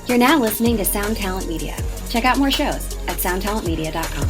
You're now listening to Sound Talent Media. Check out more shows at soundtalentmedia.com.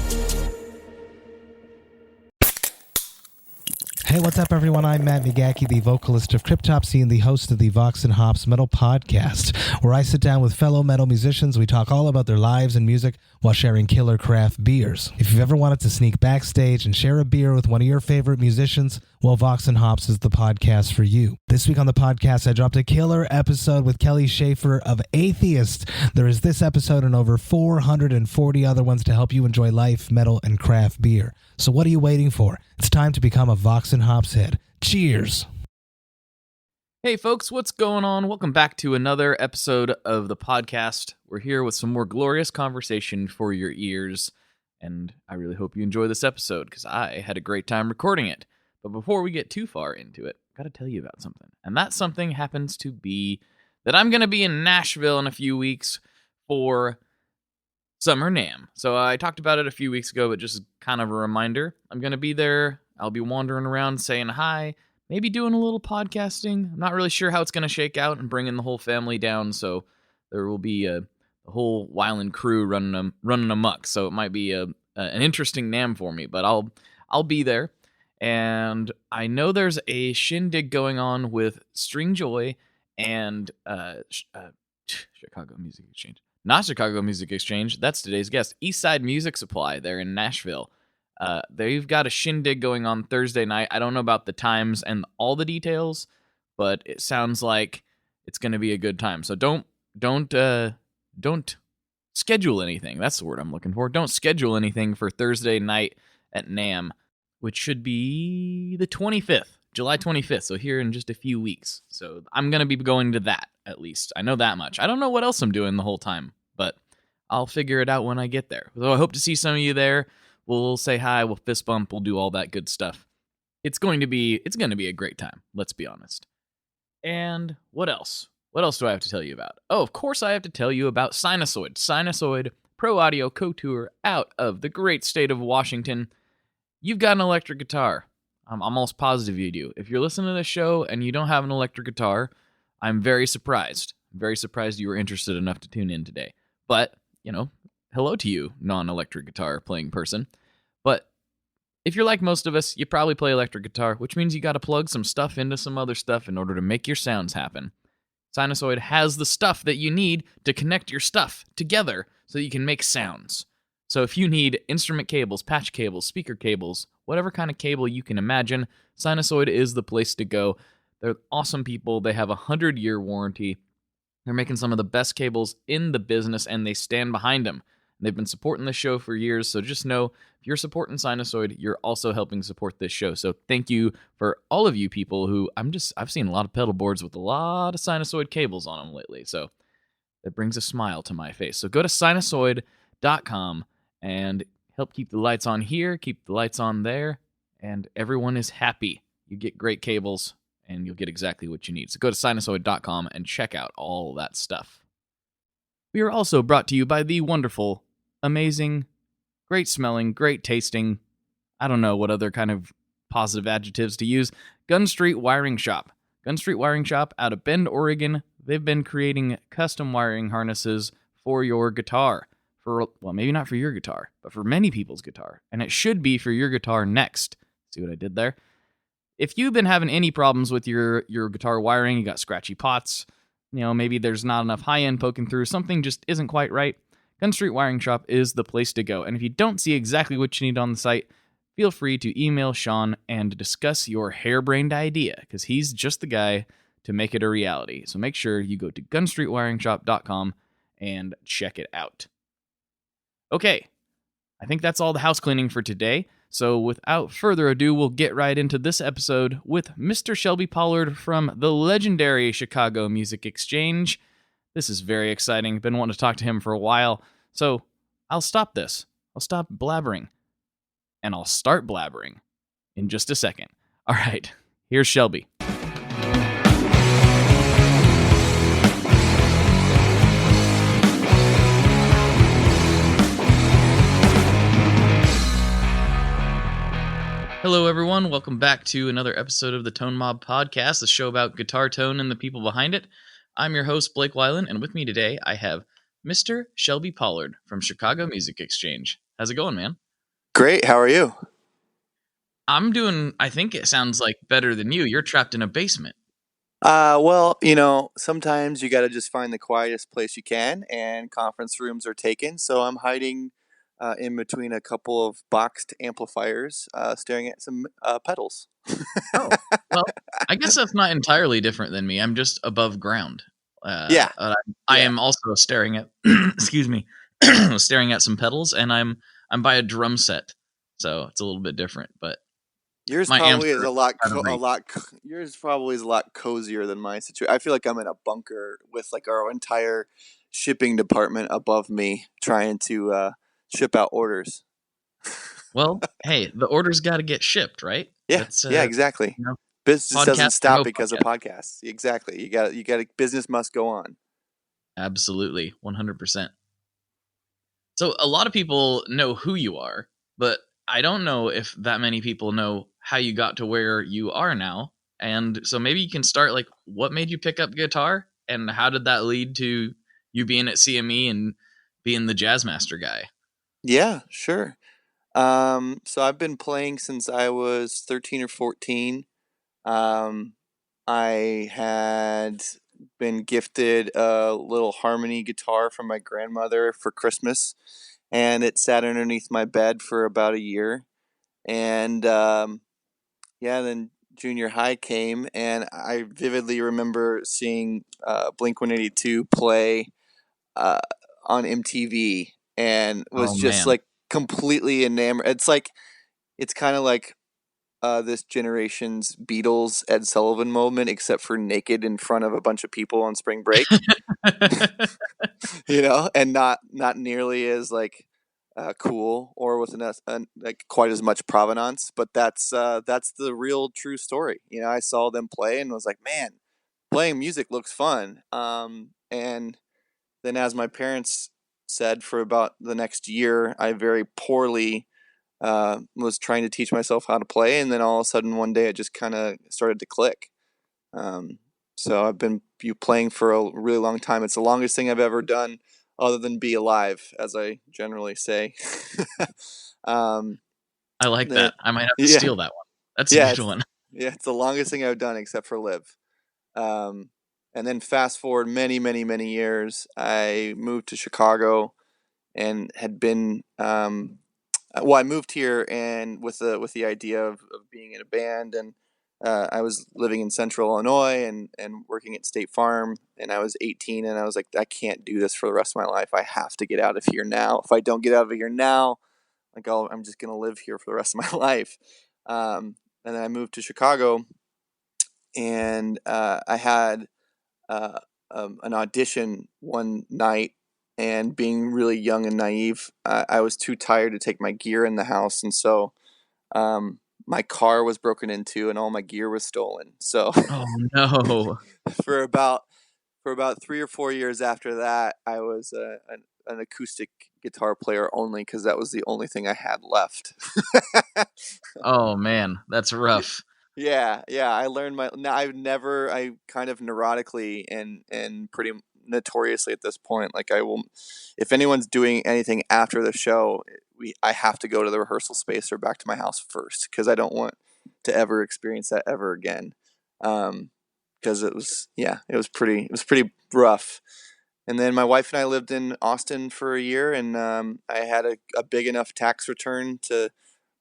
Hey, what's up, everyone? I'm Matt Migaki, the vocalist of Cryptopsy and the host of the Vox and Hops Metal Podcast, where I sit down with fellow metal musicians. We talk all about their lives and music while sharing killer craft beers. If you've ever wanted to sneak backstage and share a beer with one of your favorite musicians, well, Vox and Hops is the podcast for you. This week on the podcast, I dropped a killer episode with Kelly Schaefer of Atheist. There is this episode and over 440 other ones to help you enjoy life, metal, and craft beer. So what are you waiting for? It's time to become a Vox and Hops head. Cheers! Hey folks, what's going on? Welcome back to another episode of the podcast. We're here with some more glorious conversation for your ears, and I really hope you enjoy this episode, because I had a great time recording it. But before we get too far into it, I've got to tell you about something. And that something happens to be that I'm going to be in Nashville in a few weeks for Summer NAMM. So I talked about it a few weeks ago, but just kind of a reminder. I'm going to be there. I'll be wandering around saying hi, maybe doing a little podcasting. I'm not really sure how it's going to shake out and bringing the whole family down, so there will be a whole Wyland crew running amok. So it might be an interesting NAMM for me, but I'll be there. And I know there's a shindig going on with String Joy and Chicago Music Exchange. Not Chicago Music Exchange, that's today's guest. Eastside Music Supply there in Nashville. They've got a shindig going on Thursday night. I don't know about the times and all the details, but it sounds like it's going to be a good time. So don't schedule anything. That's the word I'm looking for. Don't schedule anything for Thursday night at NAMM, which should be the 25th, July 25th, so here in just a few weeks. So I'm going to be going to that, at least. I know that much. I don't know what else I'm doing the whole time, but I'll figure it out when I get there. So I hope to see some of you there. We'll say hi, we'll fist bump, we'll do all that good stuff. It's going to be a great time, let's be honest. And what else? What else do I have to tell you about? Oh, of course I have to tell you about Sinusoid. Sinusoid Pro Audio Co-Tour out of the great state of Washington. You've got an electric guitar. I'm almost positive you do. If you're listening to this show and you don't have an electric guitar, I'm very surprised. I'm very surprised you were interested enough to tune in today. But, hello to you, non-electric guitar playing person. But if you're like most of us, you probably play electric guitar, which means you got to plug some stuff into some other stuff in order to make your sounds happen. Sinusoid has the stuff that you need to connect your stuff together so that you can make sounds. So if you need instrument cables, patch cables, speaker cables, whatever kind of cable you can imagine, Sinusoid is the place to go. They're awesome people. They have a 100-year warranty. They're making some of the best cables in the business, and they stand behind them. They've been supporting the show for years, so just know if you're supporting Sinusoid, you're also helping support this show. So thank you for all of you people who I've seen a lot of pedal boards with a lot of Sinusoid cables on them lately, so that brings a smile to my face. So go to sinusoid.com and help keep the lights on here, keep the lights on there, and everyone is happy. You get great cables, and you'll get exactly what you need. So go to sinusoid.com and check out all that stuff. We are also brought to you by the wonderful, amazing, great smelling, great tasting, I don't know what other kind of positive adjectives to use, Gun Street Wiring Shop. Gun Street Wiring Shop out of Bend, Oregon. They've been creating custom wiring harnesses for your guitar. Well, maybe not for your guitar, but for many people's guitar. And it should be for your guitar next. See what I did there? If you've been having any problems with your guitar wiring, you got scratchy pots, maybe there's not enough high end poking through, something just isn't quite right, Gun Street Wiring Shop is the place to go. And if you don't see exactly what you need on the site, feel free to email Sean and discuss your harebrained idea, because he's just the guy to make it a reality. So make sure you go to gunstreetwiringshop.com and check it out. Okay, I think that's all the house cleaning for today. So without further ado, we'll get right into this episode with Mr. Shelby Pollard from the legendary Chicago Music Exchange. This is very exciting. Been wanting to talk to him for a while. So I'll stop this. I'll stop blabbering. And I'll start blabbering in just a second. All right, here's Shelby. Hello, everyone. Welcome back to another episode of the Tone Mob Podcast, the show about guitar tone and the people behind it. I'm your host, Blake Weiland, and with me today I have Mr. Shelby Pollard from Chicago Music Exchange. How's it going, man? Great. How are you? I'm doing, I think it sounds like better than you. You're trapped in a basement. Well, sometimes you got to just find the quietest place you can, and conference rooms are taken. So I'm hiding in between a couple of boxed amplifiers, staring at some pedals. Oh, well, I guess that's not entirely different than me. I'm just above ground. Yeah, I yeah. am also staring at, excuse me, staring at some pedals, and I'm by a drum set, so it's a little bit different. But Yours my amps probably is are a lot, out of reach. yours probably is a lot cozier than my situation. I feel like I'm in a bunker with like our entire shipping department above me trying to ship out orders. Well, hey, the order's got to get shipped, right? Yeah, That's yeah, exactly. you know, Business podcast doesn't or stop no because of podcast. podcasts. Exactly. You got business must go on. Absolutely, 100%. So a lot of people know who you are, but I don't know if that many people know how you got to where you are now. And so maybe you can start like, what made you pick up guitar, and how did that lead to you being at CME and being the jazz master guy? Yeah, sure. So I've been playing since I was 13 or 14. Um, I had been gifted a little harmony guitar from my grandmother for Christmas, and it sat underneath my bed for about a year. And yeah, then junior high came, and I vividly remember seeing Blink 182 play uh, on MTV, and was Oh just man. like completely enamored. It's kind of like this generation's Beatles Ed Sullivan moment, except for naked in front of a bunch of people on spring break, and not nearly as like cool or with like quite as much provenance. But that's the real true story. I saw them play and was like, man, playing music looks fun. And then, as my parents said, for about the next year, I very poorly was trying to teach myself how to play, and then all of a sudden one day it just kind of started to click. Um, so I've been playing for a really long time. It's the longest thing I've ever done, other than be alive, as I generally say. um, I like the, that. I might have to yeah, steal that one. That's a yeah, good one. it's the longest thing I've done except for live. Um, and then fast forward many, many, many years, I moved to Chicago and had been I moved here and with the idea of being in a band, and I was living in Central Illinois and working at State Farm, and I was 18, and I was like, I can't do this for the rest of my life. I have to get out of here now. If I don't get out of here now, like I'm just gonna live here for the rest of my life. And then I moved to Chicago, and I had uh, an audition one night, and being really young and naive, I was too tired to take my gear in the house, and so my car was broken into and all my gear was stolen. So Oh no. for about 3 or 4 years after that, I was an acoustic guitar player only, because that was the only thing I had left. Oh man, that's rough. Yeah, yeah. I learned my. Now I kind of neurotically and pretty notoriously at this point. Like, I will, if anyone's doing anything after the show, I have to go to the rehearsal space or back to my house first, because I don't want to ever experience that ever again. Because it was pretty rough. And then my wife and I lived in Austin for a year, and I had a big enough tax return to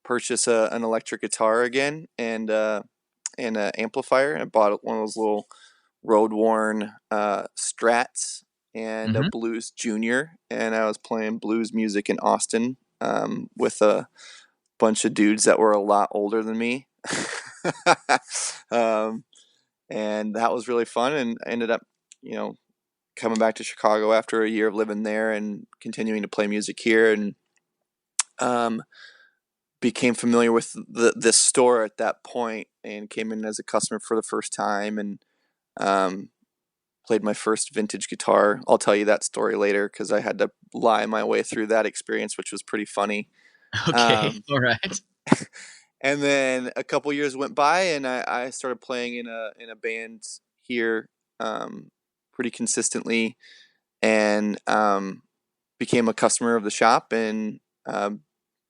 purchase an electric guitar again, and an amplifier. I bought one of those little road worn Strats and a Hmm. Blues Junior, and I was playing blues music in Austin with a bunch of dudes that were a lot older than me. um, and that was really fun, and I ended up, coming back to Chicago after a year of living there and continuing to play music here, and um, became familiar with this store at that point, and came in as a customer for the first time, and um, played my first vintage guitar. I'll tell you that story later, because I had to lie my way through that experience, which was pretty funny. Okay. Um, All right. and then a couple years went by, and I started playing in a band here, pretty consistently, and became a customer of the shop, and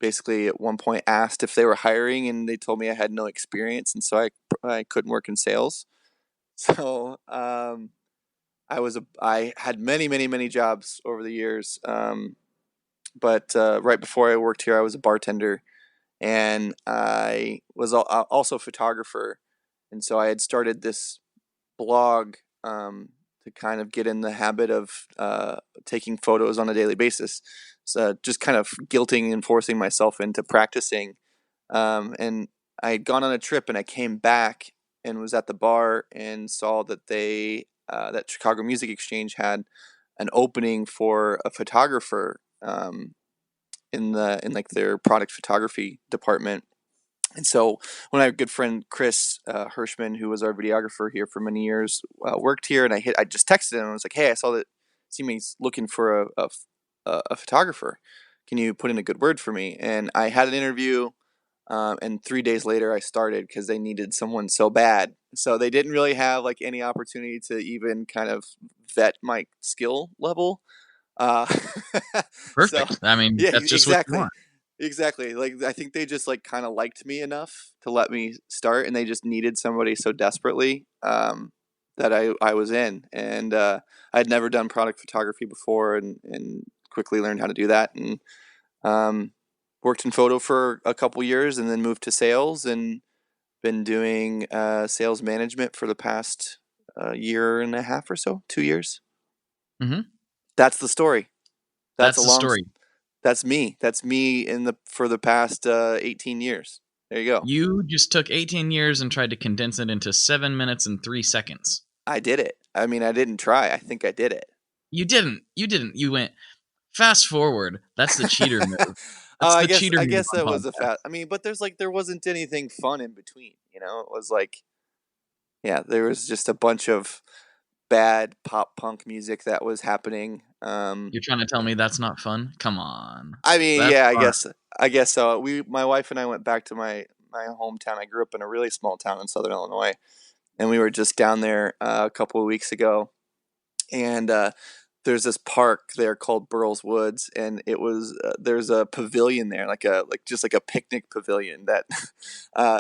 basically at one point asked if they were hiring, and they told me I had no experience, and so I couldn't work in sales. So I had many jobs over the years, but right before I worked here, I was a bartender, and I was also a photographer, and so I had started this blog to kind of get in the habit of taking photos on a daily basis. So just kind of guilting and forcing myself into practicing. And I had gone on a trip, and I came back and was at the bar and saw that that Chicago Music Exchange had an opening for a photographer in like their product photography department. And so when my good friend Chris Hirschman, who was our videographer here for many years, worked here, and I just texted him and was like, "Hey, I saw that Siemens looking for a photographer. Can you put in a good word for me?" And I had an interview, and 3 days later I started because they needed someone so bad. So they didn't really have like any opportunity to even kind of vet my skill level. Uh, so Perfect. I mean, yeah, that's just what you exactly. want. Exactly. Like I think they just like kind of liked me enough to let me start, and they just needed somebody so desperately that I was in, and I'd never done product photography before, and quickly learned how to do that, and um, worked in photo for a couple years, and then moved to sales, and been doing sales management for the past year and a half or so, 2 years. Hmm. That's the story. That's a That's the long. story. That's me. That's me for the past 18 years. There you go. You just took 18 years and tried to condense it into 7 minutes and 3 seconds. I did it. I mean, I didn't try. I think I did it. You didn't. You didn't. You went fast forward. That's the cheater move. Oh, That's the cheater I move guess on that was a podcast. fat. I mean, but there wasn't anything fun in between. It was like, yeah, there was just a bunch of bad pop punk music that was happening. You're trying to tell me that's not fun? Come on. I mean, That's yeah, fun. I guess so. My wife and I went back to my hometown. I grew up in a really small town in Southern Illinois, and we were just down there a couple of weeks ago, and there's this park there called Burrell's Woods, and there's a pavilion there, just like a picnic pavilion that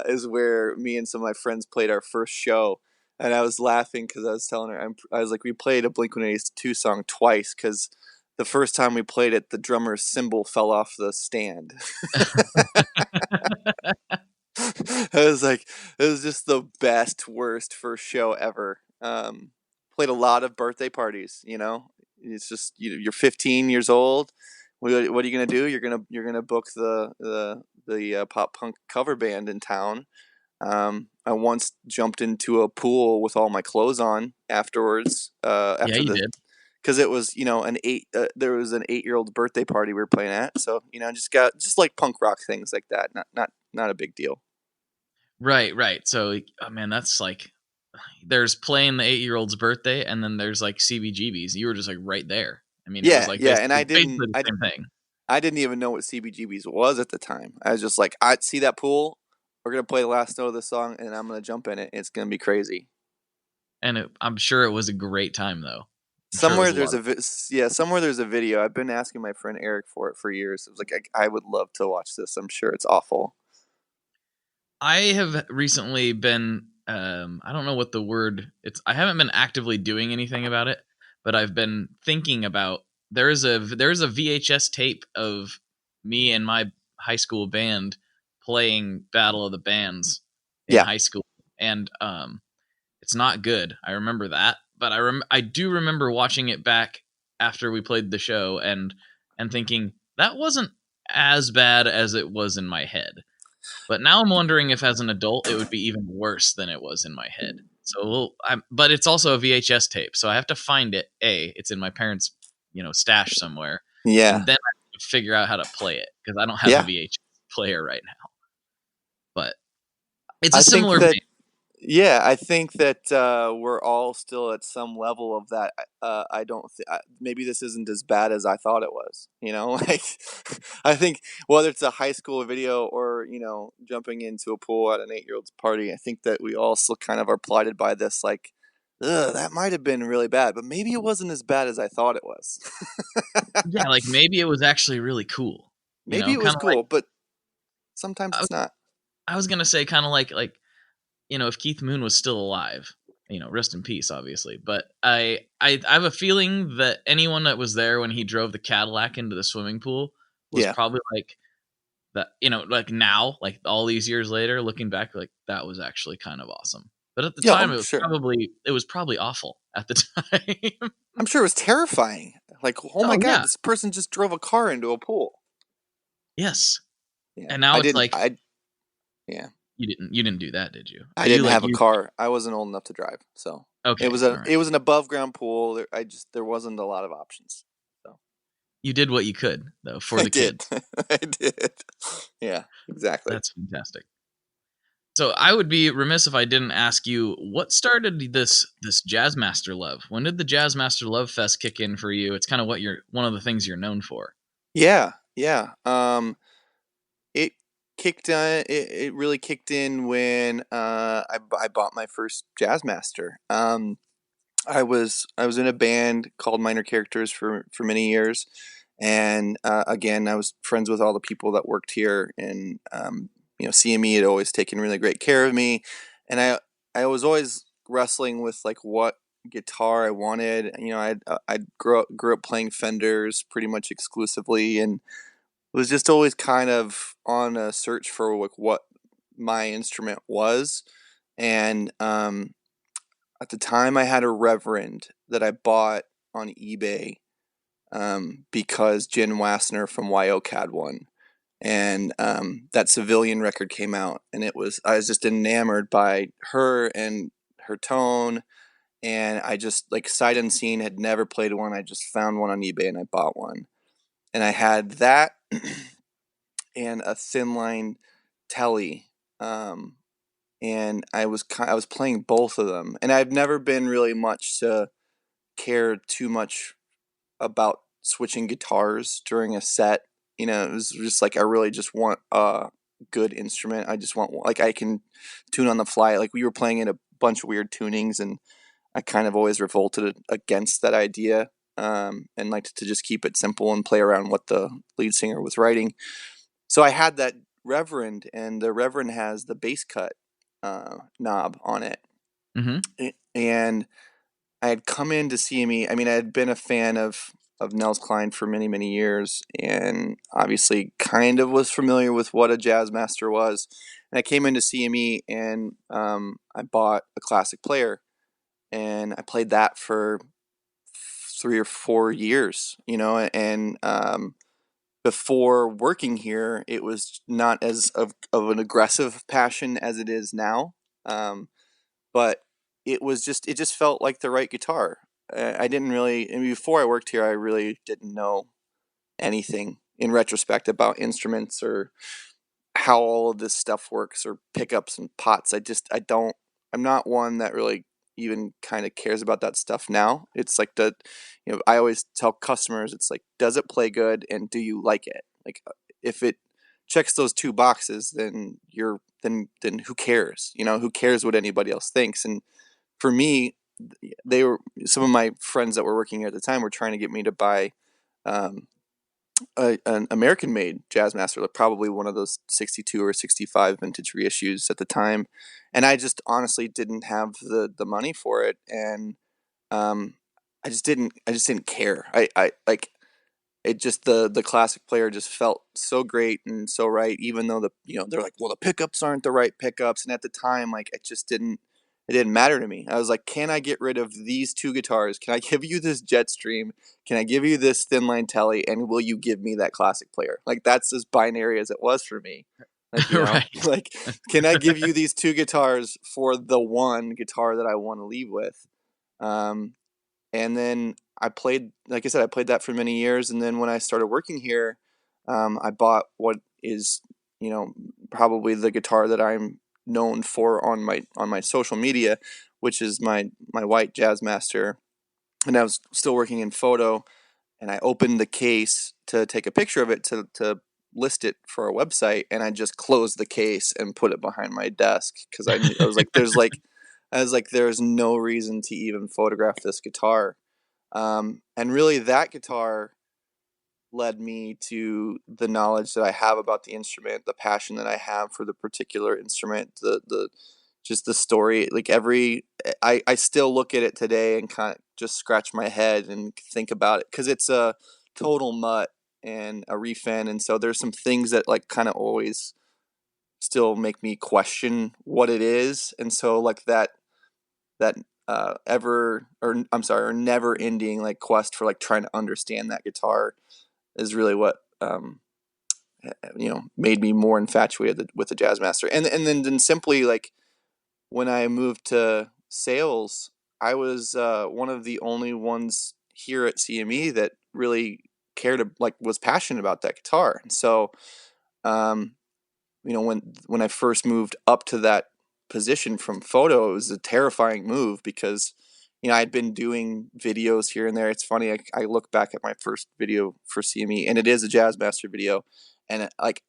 is where me and some of my friends played our first show. And I was laughing because I was telling her, I was like, we played a Blink-182 song twice because the first time we played it, the drummer's cymbal fell off the stand. It was just the best, worst first show ever. Played a lot of birthday parties. It's just you're 15 years old. What are you gonna do? You're gonna book the pop punk cover band in town. I once jumped into a pool with all my clothes on afterwards. Yeah, After you the did. Because it was there was an 8-year-old birthday party we were playing at. So just like punk rock things like that. Not a big deal. Right, right. So, oh man, that's like there's playing the 8-year-old's birthday, and then there's like CBGBs. You were just like right there. I mean, it was Yeah, like yeah, and basically the same thing. I didn't even know what CBGBs was at the time. I was just like, I see that pool. We're gonna play the last note of the song, and I'm gonna jump in it. It's gonna be crazy. And I'm sure it was a great time, though. I'm sure it was Somewhere a lot there's of. somewhere there's a video. I've been asking my friend Eric for it for years. It was like I would love to watch this. I'm sure it's awful. I have recently been. I don't know what the word. I haven't been actively doing anything about it, but I've been thinking about. There's a VHS tape of me and my high school band playing Battle of the Bands in Yeah, high school, and it's not good. I remember that, but I do remember watching it back after we played the show and thinking that wasn't as bad as it was in my head. But now I'm wondering if as an adult it would be even worse than it was in my head. So but it's also a VHS tape, so I have to find it. It's in my parents' stash somewhere, yeah, and then I have to figure out how to play it because I don't have a yeah. VHS player right now. But it's a I think similar that vein. Yeah, I think that we're all still at some level of that. I don't. Maybe this isn't as bad as I thought it was. Like I think whether it's a high school video or jumping into a pool at an 8-year-old's party, I think that we all still kind of are blighted by this like that might have been really bad, but maybe it wasn't as bad as I thought it was. Yeah, like maybe it was actually really cool. Maybe it was Kind of like cool, but sometimes it's not. I was gonna say, kind of like if Keith Moon was still alive, rest in peace, obviously. But I have a feeling that anyone that was there when he drove the Cadillac into the swimming pool was Yeah. probably like that. Like now, like all these years later, looking back, like that was actually kind of awesome. But at the Yeah, time, I'm sure. it was probably awful at the time. I'm sure it was terrifying. Like, oh my Oh God, yeah, this person just drove a car into a pool. yes. Yeah. And now it's like Yeah. you didn't do that, did you? I Or you didn't like have a you? car. I wasn't old enough to drive. So Okay, it was all right. an above ground pool. There wasn't a lot of options. So You did what you could though for I the did. kids. I did. Yeah, exactly. That's fantastic. So I would be remiss if I didn't ask you what started this Jazz Master love. When did the Jazz Master Love Fest kick in for you? It's kind of one of the things you're known for. Yeah, yeah. It it really kicked in when I bought my first Jazz Master. I was in a band called Minor Characters for many years, and again, I was friends with all the people that worked here, and CME had always taken really great care of me, and I was always wrestling with like what guitar I wanted. I grew up playing Fenders pretty much exclusively, and was just always kind of on a search for like what my instrument was, and at the time, I had a Reverend that I bought on eBay because Jen Wassner from YOK had one. And that Civilian record came out, and I was just enamored by her and her tone. And I just, like, sight unseen, had never played one. I just found one on eBay and I bought one. And I had that and a thin line telly. And I was playing both of them, and I've never been really much to care too much about switching guitars during a set. It was just like I really just want a good instrument. I just want like I can tune on the fly. Like we were playing in a bunch of weird tunings, and I kind of always revolted against that idea, and liked to just keep it simple and play around what the lead singer was writing. So I had that Reverend, and the Reverend has the bass cut knob on it. Mm-hmm. And I had come in to see me. I mean, I had been a fan of Nels Cline for many, many years, and obviously kind of was familiar with what a jazz master was. And I came in to CME, and I bought a classic player, and I played that for 3 or 4 years, and before working here, it was not as of an aggressive passion as it is now. But it just felt like the right guitar. I didn't really, I mean, before I worked here, I really didn't know anything in retrospect about instruments or how all of this stuff works or pickups and pots. I'm not one that really even kind of cares about that stuff now. It's like I always tell customers, it's like, does it play good and do you like it? Like, if it checks those two boxes, then then who cares? Who cares what anybody else thinks? And for me, some of my friends that were working here at the time were trying to get me to buy um, an American-made Jazzmaster, like probably one of those 62 or 65 vintage reissues at the time, and I just honestly didn't have the money for it, and um, I just didn't care. I like it. Just the classic player just felt so great and so right, even though they're like, well, the pickups aren't the right pickups, and at the time, like, it didn't matter to me. I was like, can I get rid of these two guitars? Can I give you this Jetstream? Can I give you this thin line telly? And will you give me that classic player? Like, that's as binary as it was for me. Like, Right. like, can I give you these two guitars for the one guitar that I want to leave with? And then like I said, I played that for many years. And then when I started working here, I bought what is, probably the guitar that I'm known for on my social media, which is my white Jazzmaster. And I was still working in photo, and I opened the case to take a picture of it to list it for a website, and I just closed the case and put it behind my desk because I was like, there's like I was like, there's no reason to even photograph this guitar. And really, that guitar led me to the knowledge that I have about the instrument, the passion that I have for the particular instrument, the just the story. Like I still look at it today and kind of just scratch my head and think about it because it's a total mutt and a refin, and so there's some things that like kind of always still make me question what it is, and so like that or never ending like quest for like trying to understand that guitar is really what made me more infatuated with the Jazzmaster. And then simply like when I moved to sales, I was one of the only ones here at CME that really like was passionate about that guitar. And so um, when I first moved up to that position from photo, it was a terrifying move because I'd been doing videos here and there. It's funny, I look back at my first video for CME, and it is a Jazzmaster video, and like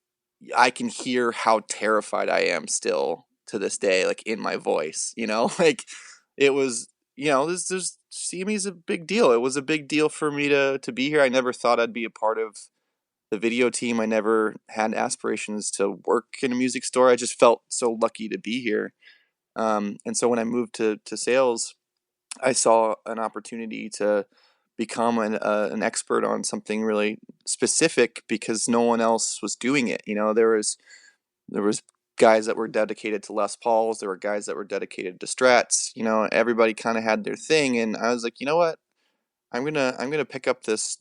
I can hear how terrified I am still to this day, like in my voice. Like it was. There's CME is a big deal. It was a big deal for me to be here. I never thought I'd be a part of the video team. I never had aspirations to work in a music store. I just felt so lucky to be here. And so when I moved to sales, I saw an opportunity to become an expert on something really specific because no one else was doing it. There was guys that were dedicated to Les Pauls. There were guys that were dedicated to Strats. Everybody kind of had their thing, and I was like, you know what? I'm gonna pick up this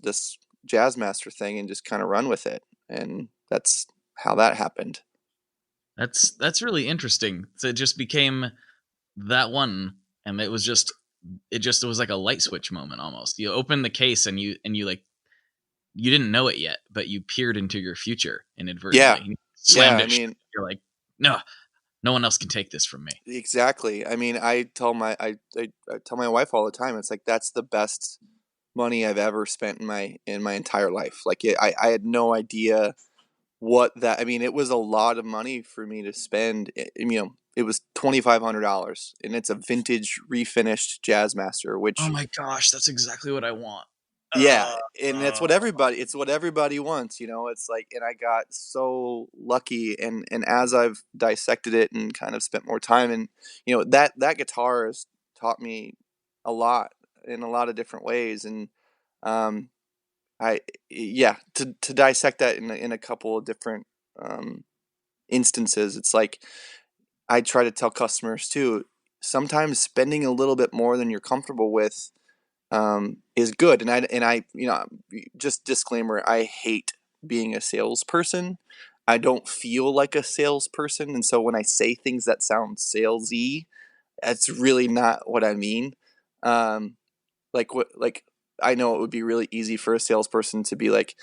Jazzmaster thing and just kind of run with it, and that's how that happened. That's really interesting. So it just became that one, and it was like a light switch moment almost. You open the case and you like you didn't know it yet, but you peered into your future inadvertently. Yeah, You slammed yeah. it. You're like, no one else can take this from me. Exactly. I mean, I tell my wife all the time. It's like that's the best money I've ever spent in my entire life. Like I had no idea what that. I mean, it was a lot of money for me to spend. It was $2,500, and it's a vintage refinished Jazzmaster, Oh which my gosh, that's exactly what I want. yeah, and it's what everybody wants. It's like, and I got so lucky, and as I've dissected it and kind of spent more time, and that guitar has taught me a lot in a lot of different ways, and um I yeah, to dissect that in a couple of different instances, it's like I try to tell customers too, sometimes spending a little bit more than you're comfortable with is good. And I just disclaimer, I hate being a salesperson. I don't feel like a salesperson, and so when I say things that sound salesy, that's really not what I mean. Um, like I know it would be really easy for a salesperson to be like,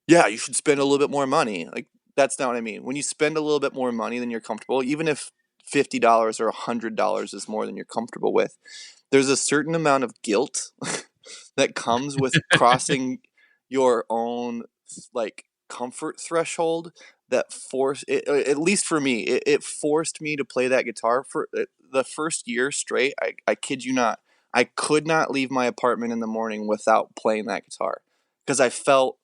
yeah, you should spend a little bit more money. Like that's not what I mean. When you spend a little bit more money than you're comfortable, even if $50 or $100 is more than you're comfortable with, there's a certain amount of guilt that comes with crossing your own like comfort threshold that forced it, at least for me, it forced me to play that guitar for the first year straight. I kid you not, I could not leave my apartment in the morning without playing that guitar because I felt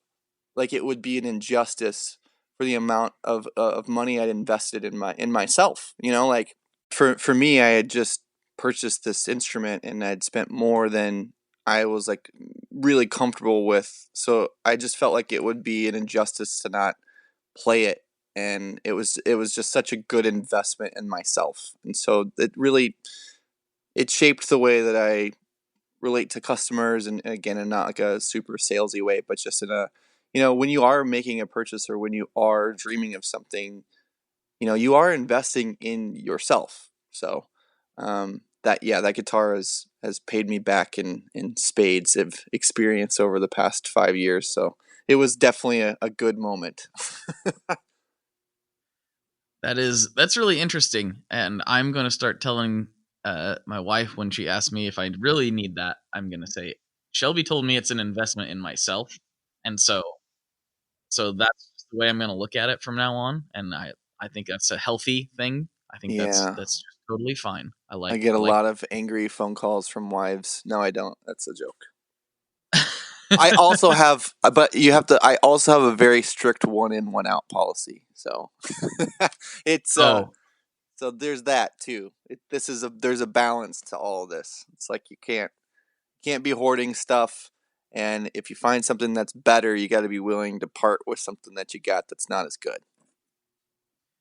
like it would be an injustice for the amount of money I'd invested in myself. Like for me, I had just purchased this instrument and I'd spent more than I was like really comfortable with. So I just felt like it would be an injustice to not play it. And it was just such a good investment in myself. And so it shaped the way that I relate to customers, and again, in not like a super salesy way, but just in a, when you are making a purchase or when you are dreaming of something, you are investing in yourself. So that guitar has paid me back in spades of experience over the past 5 years. So it was definitely a good moment. That's really interesting, and I'm going to start telling my wife when she asks me if I really need that. I'm going to say, Shelby told me it's an investment in myself, and so that's the way I'm going to look at it from now on. And I think that's a healthy thing. I think that's Yeah. just totally fine. I get a lot of angry phone calls from wives. No, I don't. That's a joke. I also have, but you have to. I also have a very strict one in, one out policy. So it's Oh, so there's that too. There's a balance to all of this. It's like you can't be hoarding stuff, and if you find something that's better, you got to be willing to part with something that you got that's not as good.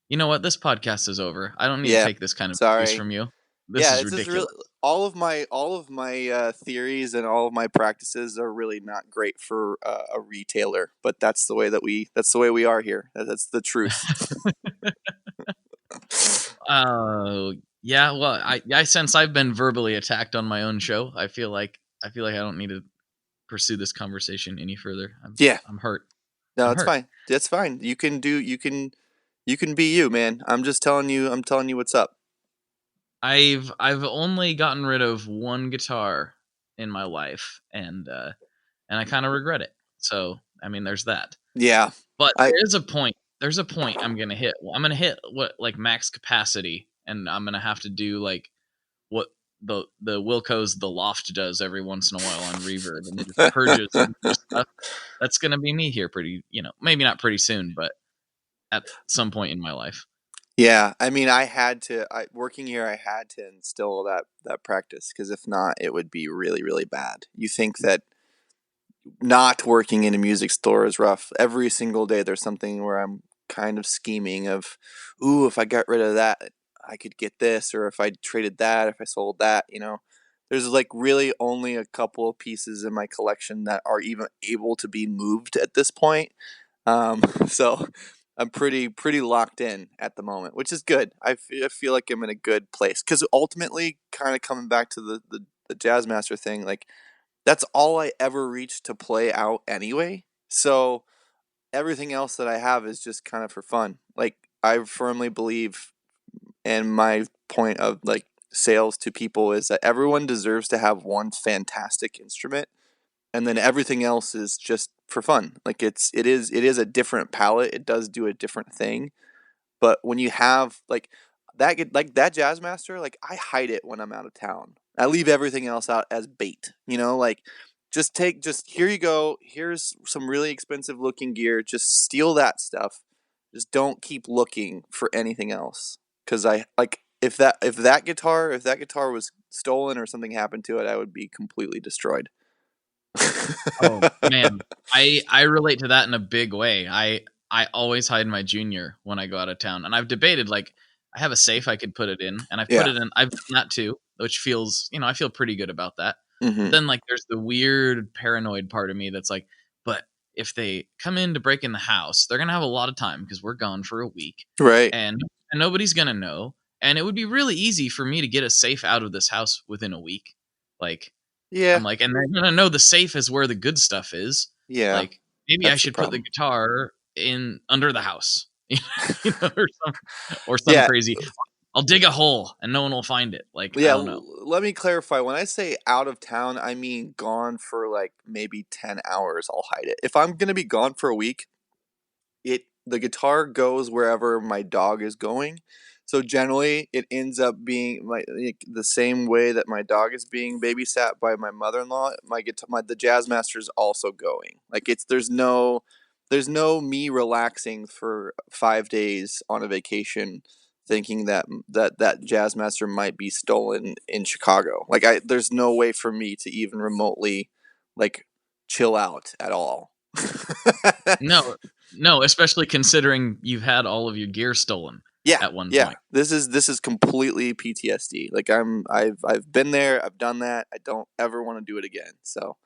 you know what? This podcast is over. I don't need to Yeah, take this kind of abuse sorry. from you. This Yeah, is it's just real. ridiculous. All of my theories and all of my practices are really not great for a retailer, but that's the way we are here. That's the truth. Yeah. Well, I sense I've been verbally attacked on my own show. I feel like I don't need to pursue this conversation any further. Yeah, I'm hurt. no, I'm it's hurt. fine. That's fine. You can be you, man. I'm just telling you. I'm telling you what's up. I've only gotten rid of one guitar in my life, and I kind of regret it. So I mean, there's that. Yeah, But I there is a point. There's a point I'm gonna hit. I'm gonna hit what like max capacity, and I'm gonna have to do like what the Wilco's The Loft does every once in a while on Reverb, and just purges a bunch of stuff. That's gonna be me here pretty, maybe not pretty soon, but at some point in my life. yeah. I mean, working here. I had to instill that practice because if not, it would be really really bad. You think that not working in a music store is rough. Every single day there's something where I'm kind of scheming of, ooh, if I got rid of that, I could get this, or if I traded that, if I sold that. There's like really only a couple of pieces in my collection that are even able to be moved at this point. So I'm pretty locked in at the moment, which is good. I feel like I'm in a good place because ultimately, kind of coming back to the Jazz Master thing, like that's all I ever reach to play out anyway. So everything else that I have is just kind of for fun. Like I firmly believe, and my point of like sales to people is that everyone deserves to have one fantastic instrument, and then everything else is just for fun. Like it is a different palette. It does do a different thing. But when you have like that Jazz Master, like I hide it when I'm out of town. I leave everything else out as bait. Like just here you go. Here's some really expensive looking gear. Just steal that stuff. Just don't keep looking for anything else. Cause I like if that guitar was stolen or something happened to it, I would be completely destroyed. Oh man, I relate to that in a big way. I always hide my Junior when I go out of town, and I've debated like I have a safe I could put it in, and I've put Yeah. it in. I've done that too, which feels I feel pretty good about that. But Hmm. then like there's the weird paranoid part of me that's like, but if they come in to break in the house, they're gonna have a lot of time because we're gone for a week, Right. and nobody's gonna know, and it would be really easy for me to get a safe out of this house within a week, like. Yeah. I'm like, and they're gonna know the safe is where the good stuff is. Yeah. Like, maybe I That's the should put the problem. guitar in under the house, or some Yeah. crazy. I'll dig a hole and no one will find it. Like, I Yeah, don't know. let me clarify. When I say out of town, I mean gone for like maybe 10 hours. I'll hide it. If I'm going to be gone for a week, the guitar goes wherever my dog is going. So generally, it ends up being like the same way that my dog is being babysat by my mother-in-law. The jazz master is also going. Like there's no me relaxing for 5 days on a vacation, thinking that jazz master might be stolen in Chicago. Like there's no way for me to even remotely like chill out at all. No, no, especially considering you've had all of your gear stolen Yeah, at one yeah. point. This is completely PTSD. Like I've been there, I've done that. I don't ever want to do it again. So,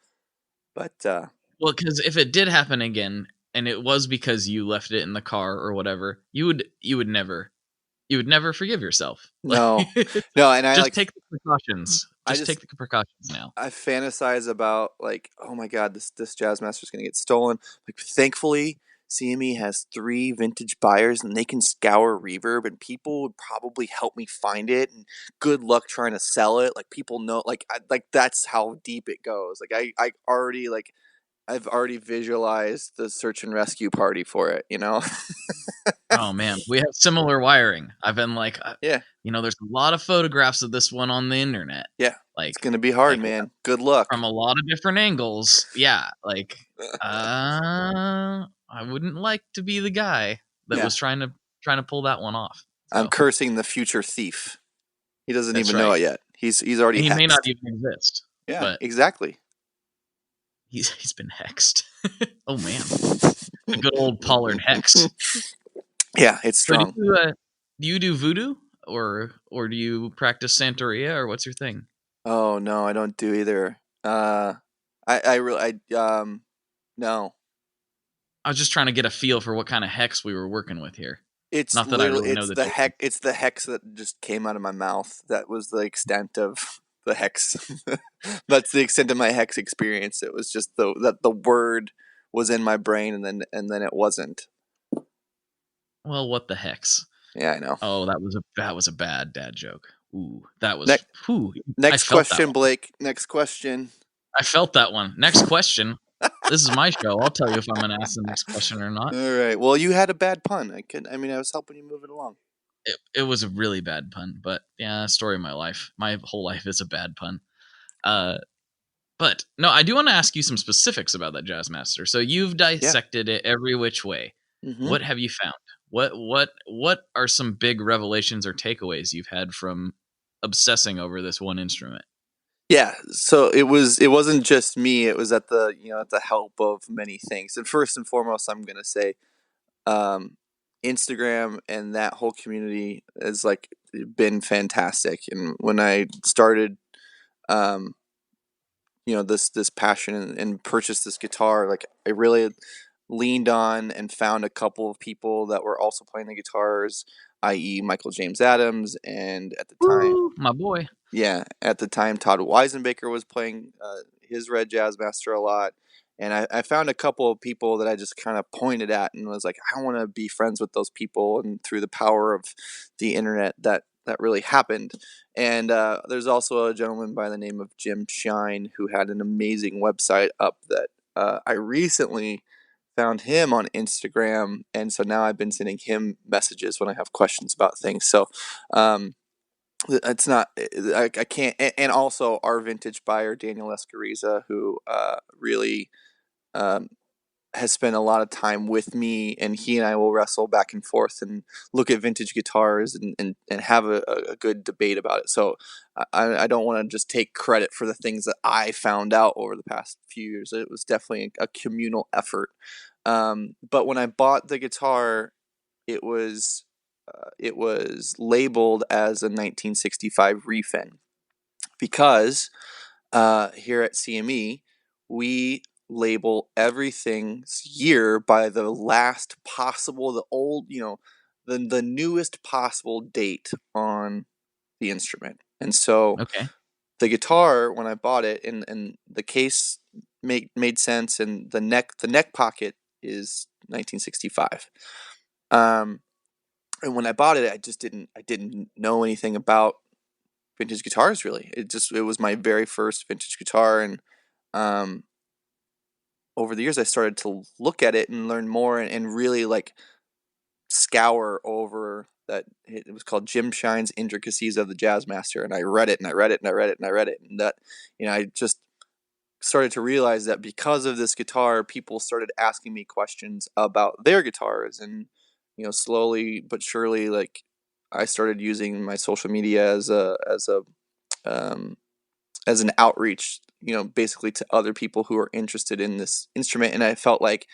but Well, because if it did happen again, and it was because you left it in the car or whatever, you would never forgive yourself. Like, no. No, and just take the precautions. I Just just take the precautions now. I fantasize about like, oh my god, this jazz master's gonna get stolen. Like, thankfully, CME has 3 vintage buyers, and they can scour Reverb, and people would probably help me find it. And good luck trying to sell it. Like people know, like that's how deep it goes. Like I already I've already visualized the search and rescue party for it. Oh man, we have similar wiring. I've been like, Yeah. there's a lot of photographs of this one on the internet. Yeah. Like, It's going to be hard, like man. Good luck. from a lot of different angles. Yeah, like, I wouldn't like to be the guy that Yeah. was trying to pull that one off. I'm So, cursing the future thief. He doesn't that's even know right. it yet. He's already He hexed. may not even exist. Yeah, but exactly. he's been hexed. Oh man, the good old Pollard hex. Yeah, it's So strong. do you do voodoo or do you practice Santeria or what's your thing? Oh no, I don't do either. I really, no. I was just trying to get a feel for what kind of hex we were working with here. It's Not that I literally really know the difference. it's the hex that just came out of my mouth. That was the extent of the hex. That's the extent of my hex experience. It was just that the word was in my brain and then it wasn't. Well, what the hex? Yeah, I know. Oh, that was a bad dad joke. Ooh, that was. Ne- Ooh, I Next felt that question, one. Blake. Next question. I felt that one. Next question. This is my show. I'll tell you if I'm gonna ask the next question or not. All right. Well, you had a bad pun. I was helping you move it along. It was a really bad pun, but yeah, story of my life. My whole life is a bad pun. But no, I do want to ask you some specifics about that Jazz Master. So you've dissected it every which way. Mm-hmm. What have you found? What are some big revelations or takeaways you've had from obsessing over this one instrument? Yeah, so it wasn't just me. It was at the help of many things. And first and foremost, I'm gonna say, Instagram and that whole community has like been fantastic. And when I started, um, this passion and purchased this guitar, like I really leaned on and found a couple of people that were also playing the guitars, i.e., Michael James Adams, and at the time. Woo, my boy. Yeah, at the time, Todd Weisenbaker was playing his Red Jazz Master a lot, and I found a couple of people that I just kind of pointed at and was like, I want to be friends with those people, and through the power of the internet, that really happened. And there's also a gentleman by the name of Jim Shine who had an amazing website up that I recently found him on Instagram, and so now I've been sending him messages when I have questions about things. So. It's not. I can't. And also our vintage buyer Daniel Escariza, who really um, has spent a lot of time with me, and he and I will wrestle back and forth and look at vintage guitars and have a good debate about it. So I don't want to just take credit for the things that I found out over the past few years. It was definitely a communal effort. But when I bought the guitar, it was labeled as a 1965 refin because here at CME we label everything's year by the last possible, the old, the newest possible date on the instrument. And so Okay. the guitar, when I bought it, and the case made sense, and the neck pocket is 1965. And when I bought it, I didn't know anything about vintage guitars really. It was my very first vintage guitar, and um, over the years I started to look at it and learn more and really like scour over that. It was called Jim Shine's Intricacies of the Jazz Master, and I read it and I read it and I read it and I read it, and that I just started to realize that because of this guitar, people started asking me questions about their guitars, and slowly but surely, like I started using my social media um, as an outreach, basically to other people who are interested in this instrument, and I felt like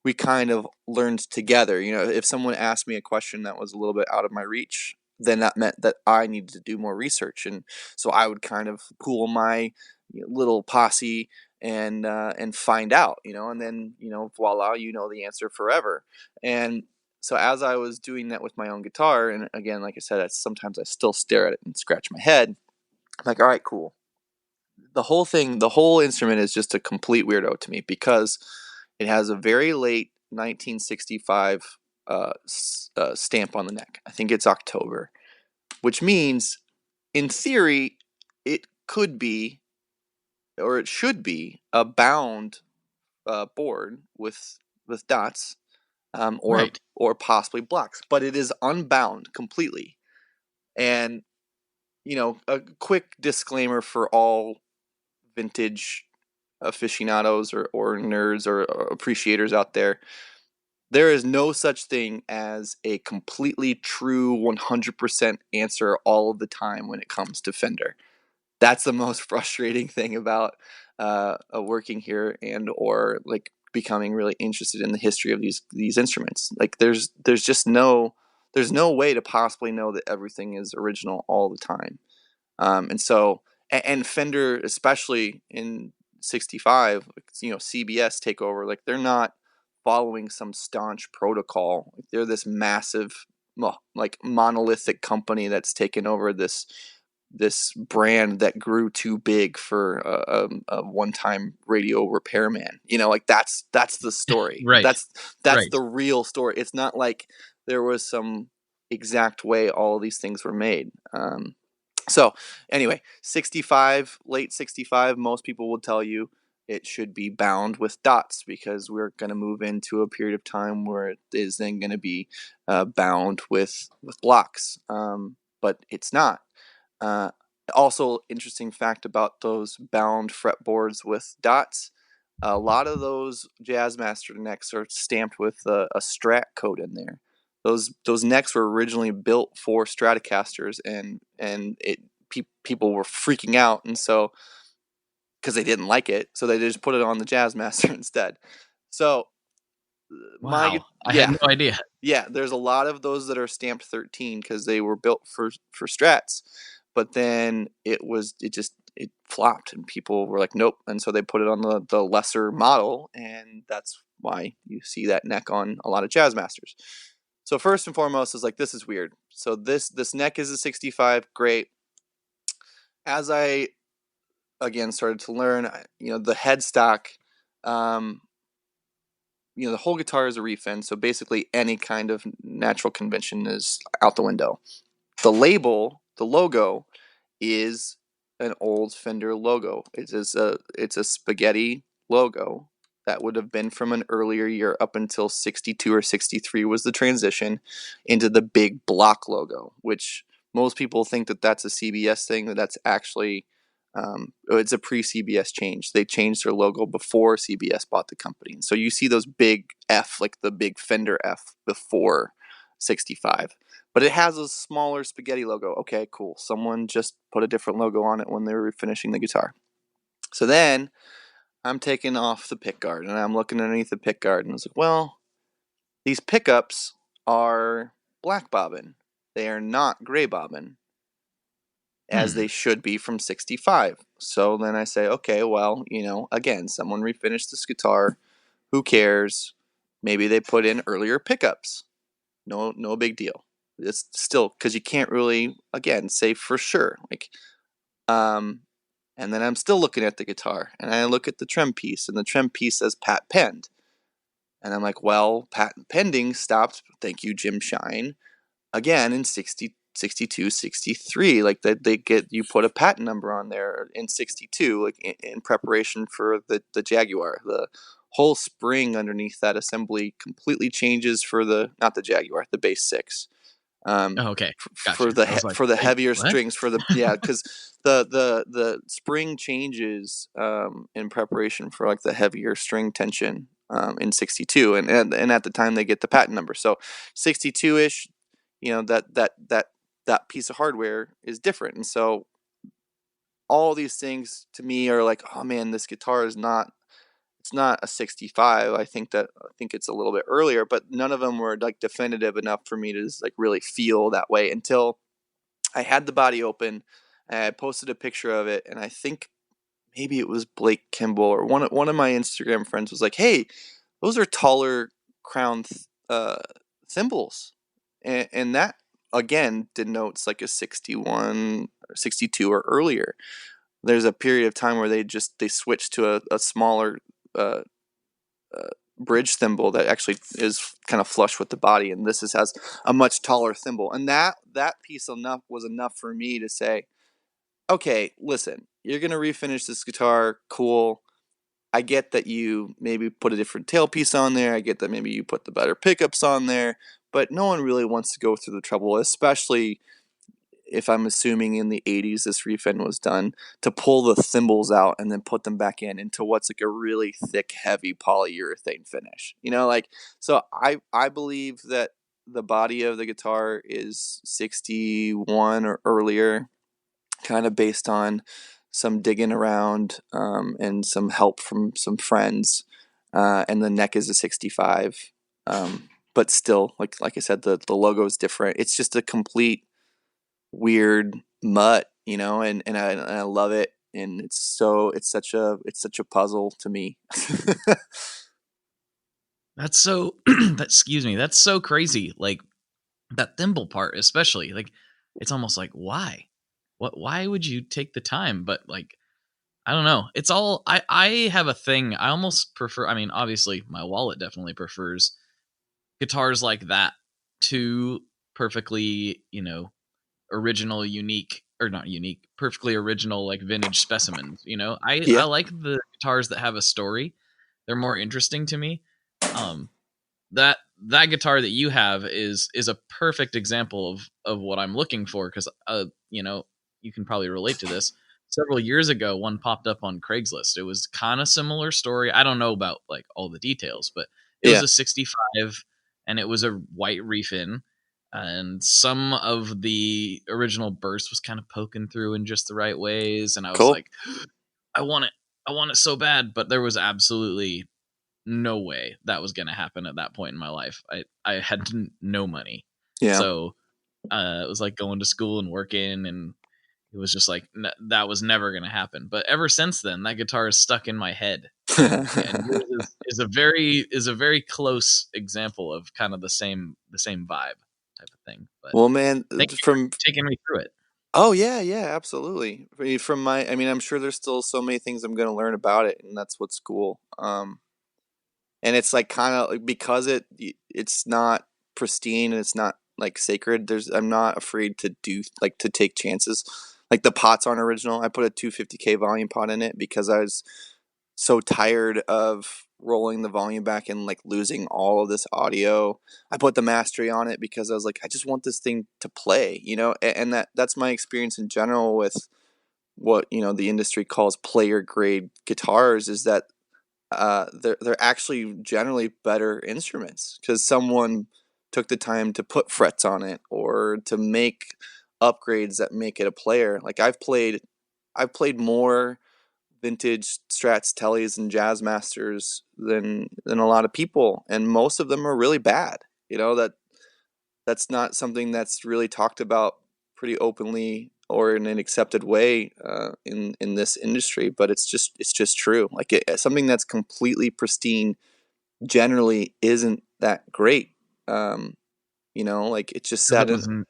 we kind of learned together. If someone asked me a question that was a little bit out of my reach, then that meant that I needed to do more research, and so I would kind of pool my little posse and find out, and then voila, the answer forever. And so as I was doing that with my own guitar, and again, like I said, sometimes I still stare at it and scratch my head. I'm like, all right, cool. The whole instrument is just a complete weirdo to me because it has a very late 1965 stamp on the neck. I think it's October, which means, in theory, it could be, or it should be, a bound board with dots, Right. or possibly blocks, but it is unbound completely. And a quick disclaimer for all vintage aficionados or nerds or appreciators out there. There is no such thing as a completely true 100% answer all of the time when it comes to Fender. That's the most frustrating thing about working here and or like becoming really interested in the history of these instruments. Like there's no way to possibly know that everything is original all the time. And Fender, especially in 65, CBS takeover, like they're not following some staunch protocol. Like they're this massive, like monolithic company that's taken over this brand that grew too big for a one-time radio repairman. Like that's the story. Right. That's Right. the real story. It's not like there was some exact way all these things were made. So anyway, 65, late 65, most people will tell you it should be bound with dots because we're going to move into a period of time where it is then going to be bound with blocks. But it's not. Also, interesting fact about those bound fretboards with dots. A lot of those Jazzmaster necks are stamped with a Strat code in there. Those necks were originally built for Stratocasters, and people were freaking out, and so because they didn't like it, so they just put it on the Jazzmaster instead. So Wow. I had no idea. Yeah, there's a lot of those that are stamped 13 because they were built for Strats, but then it flopped and people were like, nope, and so they put it on the lesser model, and that's why you see that neck on a lot of Jazzmasters. So first and foremost is like, this is weird. So this neck is a 65, great. As I again started to learn, the headstock, the whole guitar is a refin, so basically any kind of natural convention is out the window. The label, the logo, is an old Fender logo. It's a spaghetti logo that would have been from an earlier year up until 62 or 63 was the transition into the big block logo, which most people think that that's a CBS thing, that's actually it's a pre-CBS change. They changed their logo before CBS bought the company. So you see those big F, like the big Fender F before 65. But it has a smaller spaghetti logo. Okay, cool. Someone just put a different logo on it when they were finishing the guitar. So then I'm taking off the pickguard and I'm looking underneath the pickguard and I was like, well, these pickups are black bobbin. They are not gray bobbin, as they should be from 65. So then I say, okay, well, again, someone refinished this guitar. Who cares? Maybe they put in earlier pickups. No big deal. It's still, because you can't really, again, say for sure. And then I'm still looking at the guitar, and I look at the trem piece, and the trem piece says patent penned. And I'm like, well, patent pending stopped, thank you, Jim Shine, again in 62, 63. Like you put a patent number on there in 62, like in preparation for the Jaguar. The whole spring underneath that assembly completely changes for not the Jaguar, the Bass 6. Okay. Gotcha. For the heavier strings because the spring changes in preparation for like the heavier string tension in 62, and at the time they get the patent number. So 62ish, that piece of hardware is different, and so all these things to me are like, oh man, this guitar is not. It's not a 65. I think it's a little bit earlier, but none of them were like definitive enough for me to just like really feel that way until I had the body open and I posted a picture of it. And I think maybe it was Blake Kimball or one of my Instagram friends was like, hey, those are taller crown thimbles. And that again denotes like a 61 or 62 or earlier. There's a period of time where they switched to a smaller bridge thimble that actually is kind of flush with the body, and this has a much taller thimble, and that piece was enough for me to say, okay, listen, you're gonna refinish this guitar, cool. I get that you maybe put a different tailpiece on there. I get that maybe you put the better pickups on there, but no one really wants to go through the trouble, especially if I'm assuming in the 80s this refin was done, to pull the thimbles out and then put them back in into what's like a really thick, heavy polyurethane finish. So I believe that the body of the guitar is 61 or earlier, kind of based on some digging around and some help from some friends. And the neck is a 65. But still, like I said, the logo is different. It's just a complete weird mutt, and I love it. And it's such a puzzle to me. That's so excuse me, that's so crazy. Like that thimble part, especially. Like it's almost like why? Why would you take the time? But like I don't know. It's all I have a thing. I almost prefer, I mean, obviously my wallet definitely prefers guitars like that to perfectly, original, unique, or not unique, perfectly original, like vintage specimens. I Yeah. like the guitars that have a story. They're more interesting to me. That guitar that you have is a perfect example of what I'm looking for, because you can probably relate to this. Several years ago, one popped up on Craigslist. It was kind of similar story. I don't know about like all the details, but it was Yeah. a 65 and it was a white refin, and some of the original burst was kind of poking through in just the right ways, and I was Cool. like, I want it. I want it so bad, but there was absolutely no way that was going to happen at that point in my life. I had no money. Yeah. So it was like going to school and working, and it was just like that was never going to happen. But ever since then, that guitar is stuck in my head, and yours is a very close example of kind of the same vibe type of thing. But Well, man, thank you from for taking me through it. Oh yeah, absolutely. I'm sure there's still so many things I'm going to learn about it, and that's what's cool. And it's like kind of like, because it's not pristine and it's not like sacred. I'm not afraid to to take chances. Like the pots aren't original. I put a 250K volume pot in it because I was so tired of rolling the volume back and like losing all of this audio. I put the mastery on it because I was like, I just want this thing to play, and that's my experience in general with what the industry calls player grade guitars, is that they're actually generally better instruments because someone took the time to put frets on it or to make upgrades that make it a player. Like I've played more vintage Strats, Tellys, and Jazz Masters than a lot of people, and most of them are really bad. That's not something that's really talked about pretty openly or in an accepted way in this industry, but it's just true. Like something that's completely pristine generally isn't that great. Like it just sat in.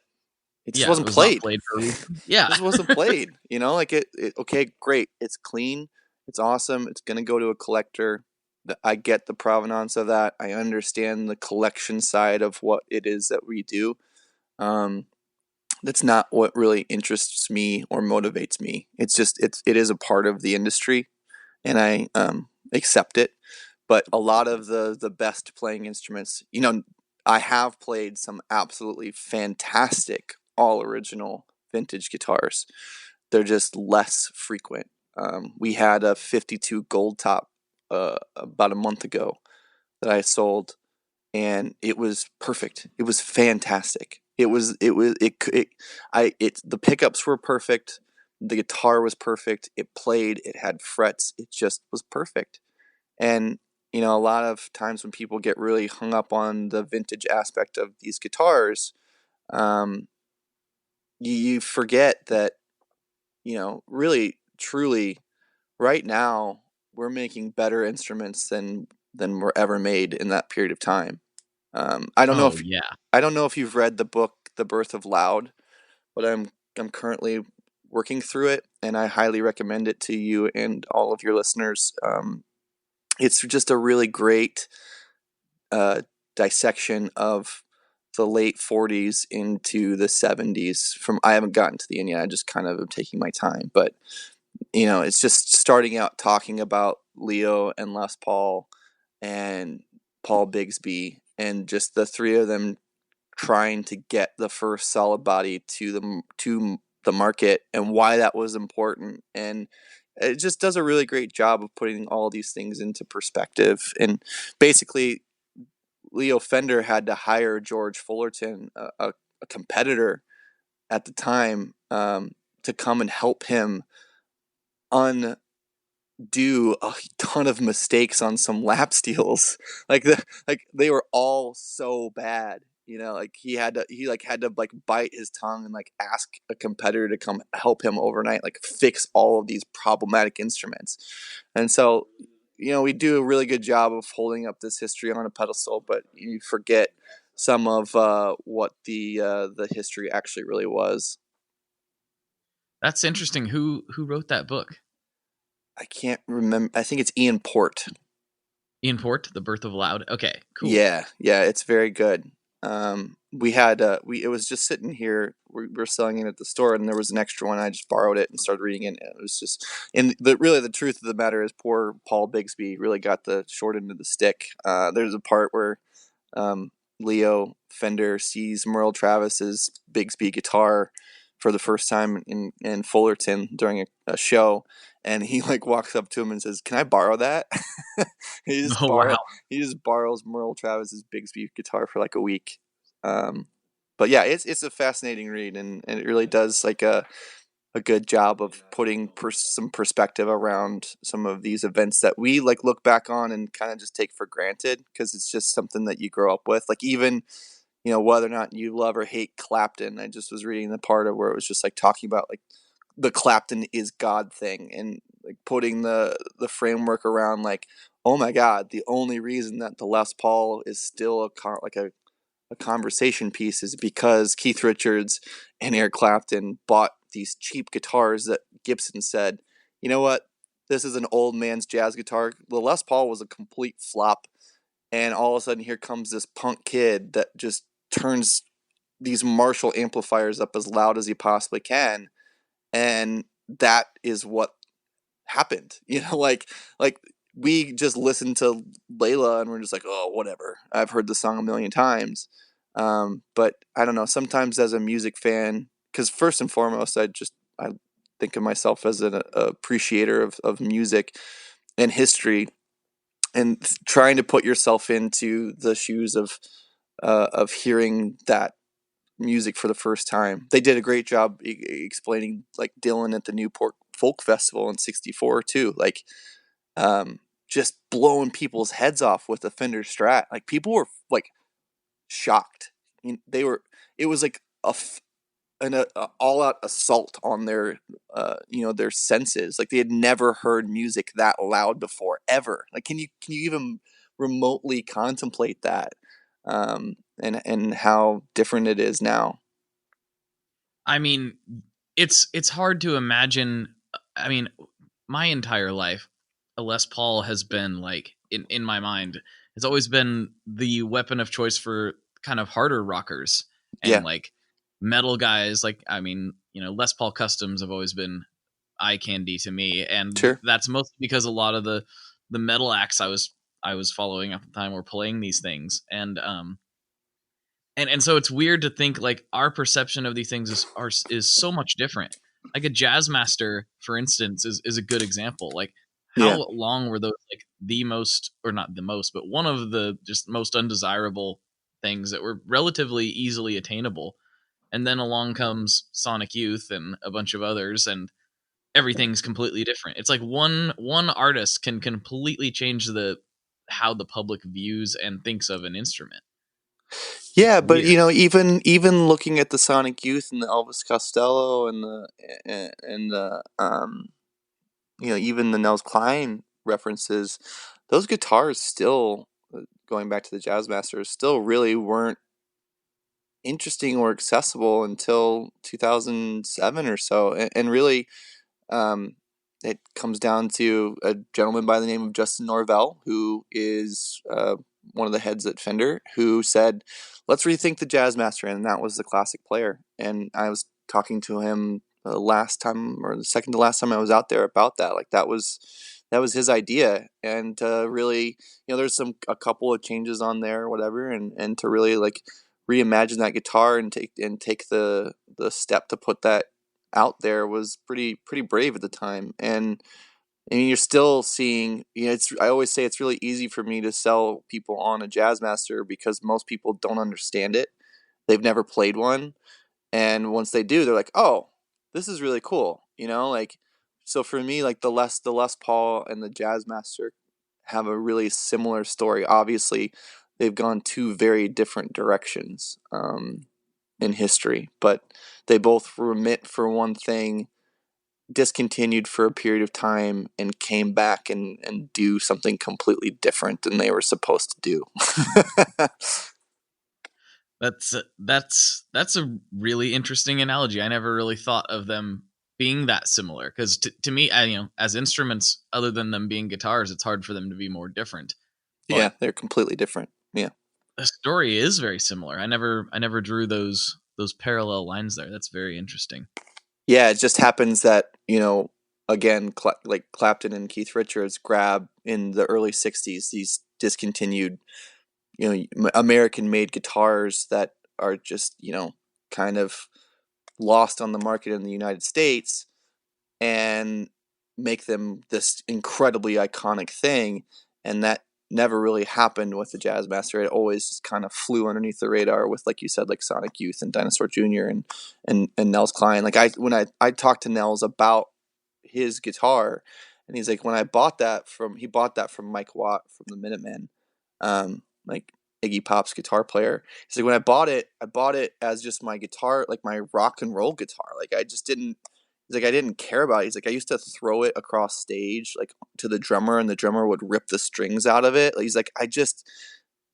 It just wasn't It was not played. played for a reason. Yeah. It just wasn't played. Like okay, great. It's clean. It's awesome. It's gonna go to a collector. I get the provenance of that. I understand the collection side of what it is that we do. That's not what really interests me or motivates me. It is a part of the industry, and I accept it. But a lot of the best playing instruments, I have played some absolutely fantastic all original vintage guitars. They're just less frequent. We had a 52 Gold Top about a month ago that I sold, and it was perfect. It was fantastic. The pickups were perfect. The guitar was perfect. It played. It had frets. It just was perfect. And a lot of times when people get really hung up on the vintage aspect of these guitars, you forget that really truly right now we're making better instruments than were ever made in that period of time. I don't know Oh if yeah. I don't know if you've read the book The Birth of Loud, but I'm currently working through it, and I highly recommend it to you and all of your listeners. It's just a really great dissection of the late 40s into the 70s. I haven't gotten to the end yet. I just kind of am taking my time, but it's just starting out talking about Leo and Les Paul and Paul Bigsby, and just the three of them trying to get the first solid body to the market, and why that was important. And it just does a really great job of putting all these things into perspective. And basically, Leo Fender had to hire George Fullerton, a competitor at the time, to come and help him undo a ton of mistakes on some lap steels. Like they were all so bad. Like he had to bite his tongue and like ask a competitor to come help him overnight, like fix all of these problematic instruments. And so, we do a really good job of holding up this history on a pedestal, but you forget some of what the history actually really was. That's interesting. Who wrote that book? I can't remember. I think it's Ian Port. Ian Port, The Birth of Loud. Okay, cool. Yeah, it's very good. We had it was just sitting here. We were selling it at the store, and there was an extra one. I just borrowed it and started reading it. And it was just, and the truth of the matter is, poor Paul Bigsby really got the short end of the stick. There's a part where Leo Fender sees Merle Travis's Bigsby guitar for the first time in Fullerton during a show, and he like walks up to him and says, "Can I borrow that?" He just borrows Merle Travis's Bigsby guitar for like a week. But yeah, it's a fascinating read, and it really does like a good job of putting some perspective around some of these events that we like look back on and kind of just take for granted, because it's just something that you grow up with. Like, even whether or not you love or hate Clapton. I just was reading the part of where it was just like talking about like the Clapton is God thing, and like putting the framework around like, oh my God, the only reason that the Les Paul is still a conversation piece is because Keith Richards and Eric Clapton bought these cheap guitars that Gibson said, you know what, this is an old man's jazz guitar. The Les Paul was a complete flop, and all of a sudden here comes this punk kid that just turns these Marshall amplifiers up as loud as he possibly can, and that is what happened. Like we just listened to Layla and we're just like, oh, whatever, I've heard the song a million times. But I don't know, sometimes as a music fan, because first and foremost, I think of myself as an appreciator of music and history, and trying to put yourself into the shoes of hearing that music for the first time. They did a great job explaining like Dylan at the Newport Folk Festival in '64 too, like just blowing people's heads off with the Fender Strat. Like, people were like shocked. It was like an all-out assault on their their senses. Like, they had never heard music that loud before, ever. Like, can you even remotely contemplate that, and how different it is now? I mean, it's hard to imagine. I mean, my entire life, a Les Paul has been like, in my mind, it's always been the weapon of choice for kind of harder rockers and like metal guys. Like, I mean, Les Paul customs have always been eye candy to me, and that's mostly because a lot of the metal acts I was following at the time were playing these things, and so it's weird to think like our perception of these things is so much different. Like a jazz master, for instance, is a good example. Like, how long were those like the most, or not the most, but one of the just most undesirable things that were relatively easily attainable? And then along comes Sonic Youth and a bunch of others, and everything's completely different. It's like one artist can completely change how the public views and thinks of an instrument. Yeah, but even looking at the Sonic Youth and the Elvis Costello and the even the Nels Cline references, those guitars still, going back to the Jazz Masters, still really weren't interesting or accessible until 2007 or so. And really, it comes down to a gentleman by the name of Justin Norvell, who is one of the heads at Fender, who said, let's rethink the Jazz Master, and that was the classic player. And I was talking to him the last time, or the second to last time I was out there, about that. Like, that was his idea. And to really, there's a couple of changes on there or whatever, and to really like reimagine that guitar and take the step to put that out there was pretty brave at the time. And I mean, you're still seeing, I always say it's really easy for me to sell people on a Jazzmaster because most people don't understand it. They've never played one. And once they do, they're like, oh, this is really cool. Like, so for me, like the Les Paul and the Jazzmaster have a really similar story. Obviously, they've gone two very different directions in history, but they both remit for one thing, discontinued for a period of time, and came back and do something completely different than they were supposed to do. That's a really interesting analogy. I never really thought of them being that similar, because to me, as instruments, other than them being guitars, it's hard for them to be more different. But yeah, they're completely different. Yeah, the story is very similar. I never drew those parallel lines there. That's very interesting. Yeah, it just happens that, again, like Clapton and Keith Richards grab in the early 60s these discontinued, American-made guitars that are just, kind of lost on the market in the United States, and make them this incredibly iconic thing. And that never really happened with the Jazzmaster. It always just kind of flew underneath the radar with, like you said, like Sonic Youth and Dinosaur Jr. and Nels Cline. Like when I talked to Nels about his guitar, and he's like, when he bought that from Mike Watt from the Minutemen, like Iggy Pop's guitar player. He's like, when I bought it as just my guitar, like my rock and roll guitar. Like I just didn't. He's like, I didn't care about it. He's like, I used to throw it across stage, like to the drummer, and the drummer would rip the strings out of it. Like, he's like, it just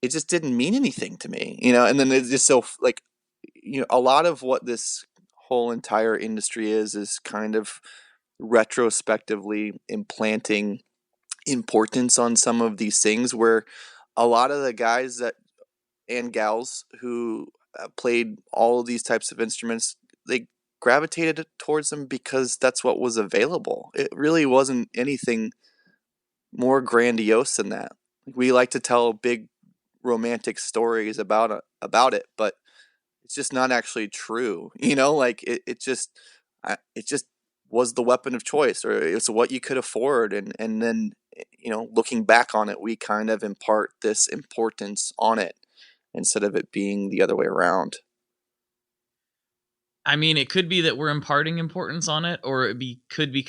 didn't mean anything to me, And then it's just so like, a lot of what this whole entire industry is kind of retrospectively implanting importance on some of these things, where a lot of the guys and gals who played all of these types of instruments, they gravitated towards them because that's what was available. It really wasn't anything more grandiose than that. We like to tell big romantic stories about it, but it's just not actually true. Like it just was the weapon of choice, or it's what you could afford, and then looking back on it, we kind of impart this importance on it instead of it being the other way around. I mean, it could be that we're imparting importance on it, or it could be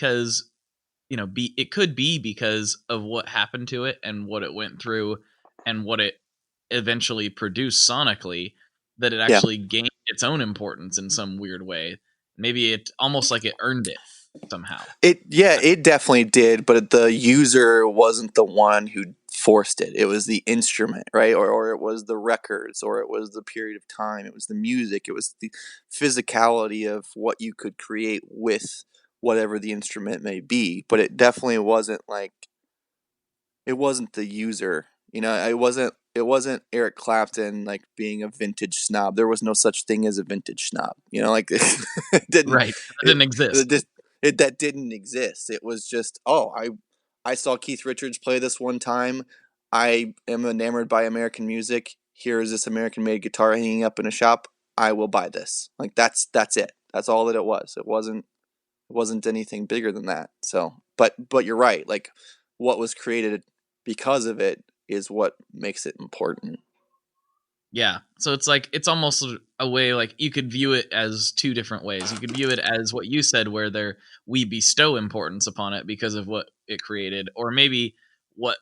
because of what happened to it and what it went through and what it eventually produced sonically, that it actually gained its own importance in some weird way. Maybe it almost like it earned it somehow. It definitely did, but the user wasn't the one who forced it. It was the instrument, right? Or it was the records, or it was the period of time. It was the music. It was the physicality of what you could create with whatever the instrument may be. But it definitely wasn't the user. It wasn't Eric Clapton like being a vintage snob. There was no such thing as a vintage snob. Like it didn't. Right. It didn't exist. That didn't exist. It was just, I saw Keith Richards play this one time. I am enamored by American music. Here is this American-made guitar hanging up in a shop. I will buy this. Like that's it. That's all that it was. It wasn't anything bigger than that. So, but you're right. Like what was created because of it is what makes it important. Yeah. So it's almost a way, like you could view it as two different ways. You could view it as what you said, where we bestow importance upon it because of what it created, or maybe what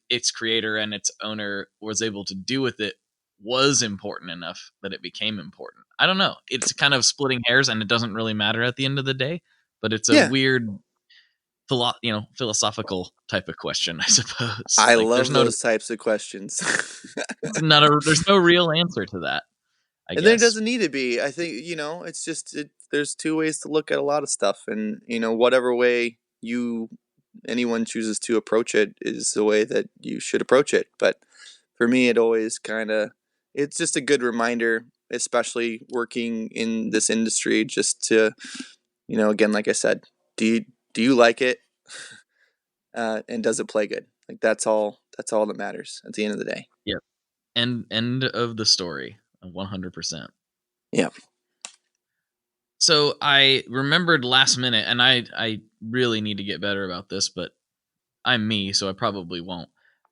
its creator and its owner was able to do with it was important enough that it became important. I don't know. It's kind of splitting hairs, and it doesn't really matter at the end of the day, but it's a weird philosophical type of question, I suppose. I love those types of questions. There's no real answer to that. I guess. There doesn't need to be. I think, it's just, there's two ways to look at a lot of stuff, and, whatever way anyone chooses to approach it is the way that you should approach it. But for me, it's just a good reminder, especially working in this industry, just to, again, like I said, do you like it? and does it play good? Like that's all that matters at the end of the day. Yep. End of the story. 100%. Yeah. So I remembered last minute, and I really need to get better about this, but I'm me, so I probably won't.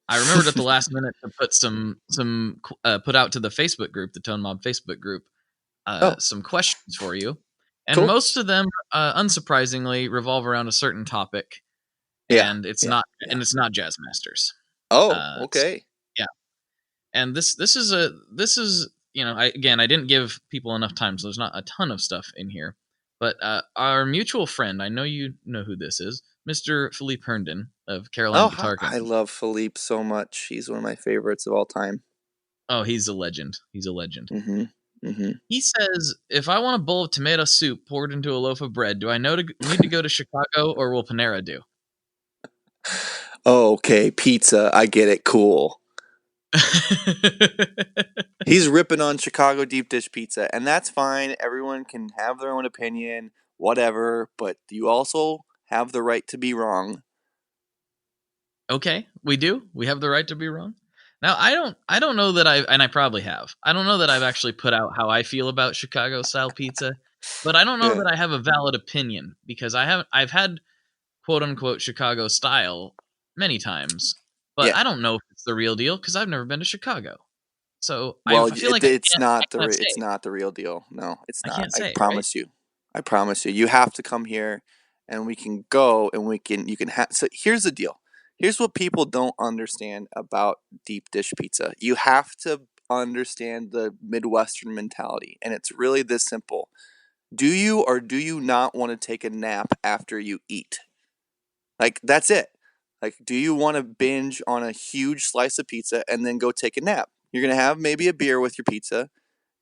I remembered at the last minute to put put out to the Facebook group, the Tone Mob Facebook group, some questions for you, and Cool. most of them, unsurprisingly, revolve around a certain topic, and it's not Jazz Masters. Okay. Yeah, and this is I didn't give people enough time, so there's not a ton of stuff in here, but our mutual friend, I know you know who this is, Mr. Philippe Herndon of Carolina Guitar I Company. love Philippe so much. He's one of my favorites of all time. Oh, he's a legend. Mm-hmm. Mm-hmm. He says, if I want a bowl of tomato soup poured into a loaf of bread, do I need to go to Chicago, or will Panera do? Oh, okay, pizza. I get it. Cool. He's ripping on Chicago deep dish pizza, and that's fine. Everyone can have their own opinion, whatever, but you also have the right to be wrong. Okay, we do. We have the right to be wrong. Now, I don't know that I probably have. I don't know that I've actually put out how I feel about Chicago style pizza, but I don't know that I have a valid opinion, because I've had quote unquote Chicago style many times, but I don't know if it's the real deal because I've never been to Chicago. So I feel like it's not the real deal. No, it's not. I promise you. I promise you. You have to come here, and we can go, and you can have. So here's the deal. Here's what people don't understand about deep dish pizza. You have to understand the Midwestern mentality, and it's really this simple. Do you or do you not want to take a nap after you eat? Like, that's it. Like, do you want to binge on a huge slice of pizza and then go take a nap? You're going to have maybe a beer with your pizza,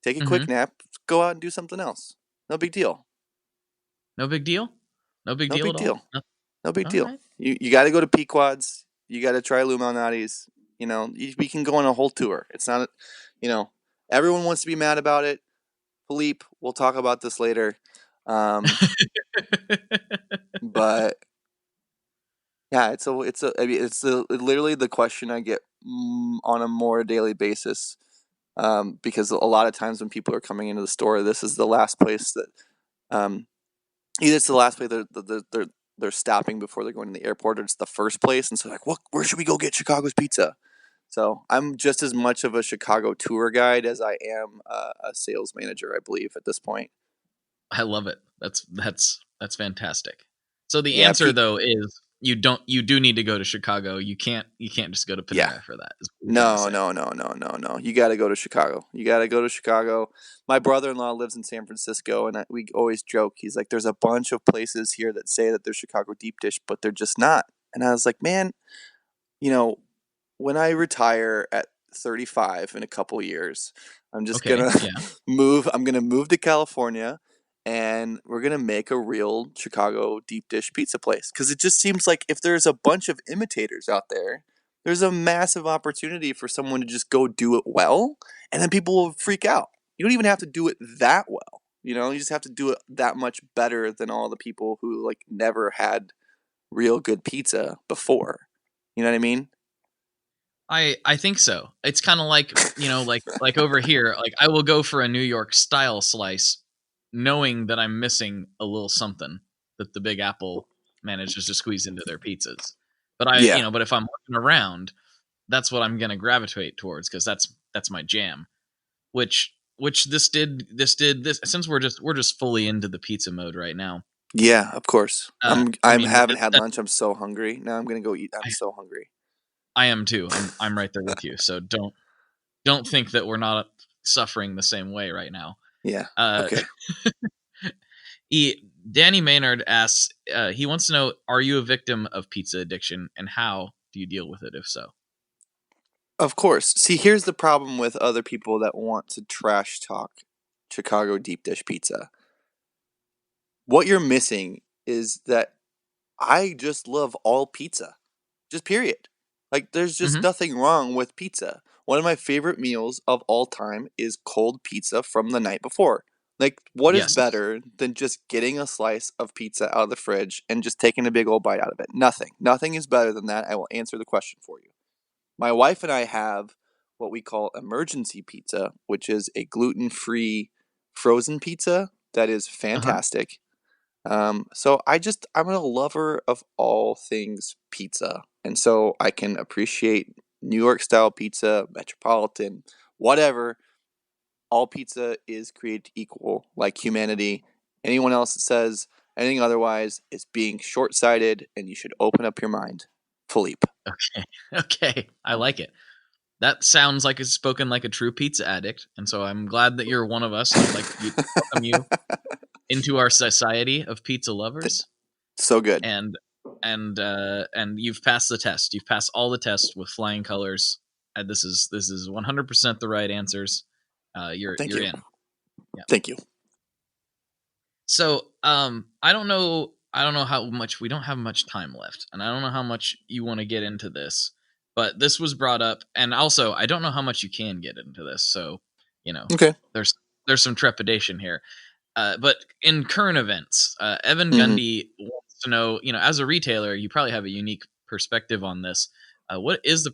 take a quick nap, go out and do something else. No big deal. No big deal? No big deal at all? No big deal. Right. You got to go to Pequod's. You got to try Lou Malnati's. We can go on a whole tour. It's not, everyone wants to be mad about it. Philippe, we'll talk about this later. But yeah, it's literally the question I get on a more daily basis. Because a lot of times when people are coming into the store, this is the last place that, either it's the last place they're stopping before they're going to the airport, or it's the first place, and so like, where should we go get Chicago's pizza? So I'm just as much of a Chicago tour guide as I am a sales manager, I believe, at this point. I love it. That's fantastic. So the answer though is you do need to go to Chicago. You can't just go to Panera for that. No. You got to go to Chicago. My brother-in-law lives in San Francisco, and we always joke. He's like, there's a bunch of places here that say that they're Chicago deep dish, but they're just not. And I was like, man, when I retire at 35 in a couple years, I'm just going to move. I'm going to move to California, and we're going to make a real Chicago deep dish pizza place. Because it just seems like if there's a bunch of imitators out there, there's a massive opportunity for someone to just go do it well, and then people will freak out. You don't even have to do it that well. You just have to do it that much better than all the people who like never had real good pizza before. You know what I mean? I think so. It's kind of like, like over here, like I will go for a New York style slice, knowing that I'm missing a little something that the Big Apple manages to squeeze into their pizzas. But but if I'm looking around, that's what I'm going to gravitate towards, because that's my jam. Which this did since we're just fully into the pizza mode right now. Yeah, of course. I haven't had lunch. I'm so hungry. Now I'm going to go eat. I'm so hungry. I am too. I'm right there with you. So don't think that we're not suffering the same way right now. Yeah. Okay. Danny Maynard asks, he wants to know, are you a victim of pizza addiction, and how do you deal with it if so? Of course. See, here's the problem with other people that want to trash talk Chicago deep dish pizza. What you're missing is that I just love all pizza. Just period. Like, there's just nothing wrong with pizza. One of my favorite meals of all time is cold pizza from the night before. Like, what is Yes. better than just getting a slice of pizza out of the fridge and just taking a big old bite out of it? Nothing. Nothing is better than that. I will answer the question for you. My wife and I have what we call emergency pizza, which is a gluten-free frozen pizza that is Uh-huh. fantastic. So I'm a lover of all things pizza. And so I can appreciate New York style pizza, Metropolitan, whatever. All pizza is created equal, like humanity. Anyone else that says anything otherwise is being short sighted, and you should open up your mind. Philippe. Okay. Okay. I like it. That sounds like it's spoken like a true pizza addict, and so I'm glad that you're one of us. I'd like to welcome you into our society of pizza lovers. So good. And you've passed the test. You've passed all the tests with flying colors. This is 100% the right answers. You're Thank you. in. Yeah. Thank you. So I don't know how much, we don't have much time left, and I don't know how much you want to get into this, but this was brought up, and also I don't know how much you can get into this. So Okay. there's some trepidation here. But in current events, Evan Mhm. Gundy wants to know, as a retailer, you probably have a unique perspective on this. What is your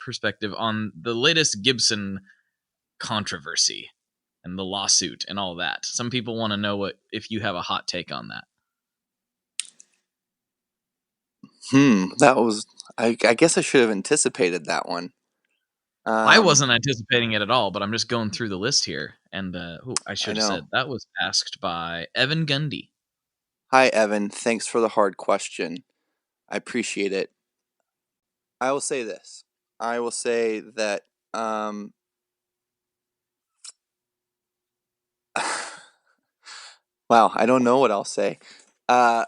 perspective on the latest Gibson controversy and the lawsuit and all that? Some people want to know if you have a hot take on that. That was. I guess I should have anticipated that one. I wasn't anticipating it at all, but I'm just going through the list here, and I should have know. said that was asked by Evan Gundy. Hi, Evan. Thanks for the hard question. I appreciate it. I will say this. I will say that. Wow, I don't know what I'll say. I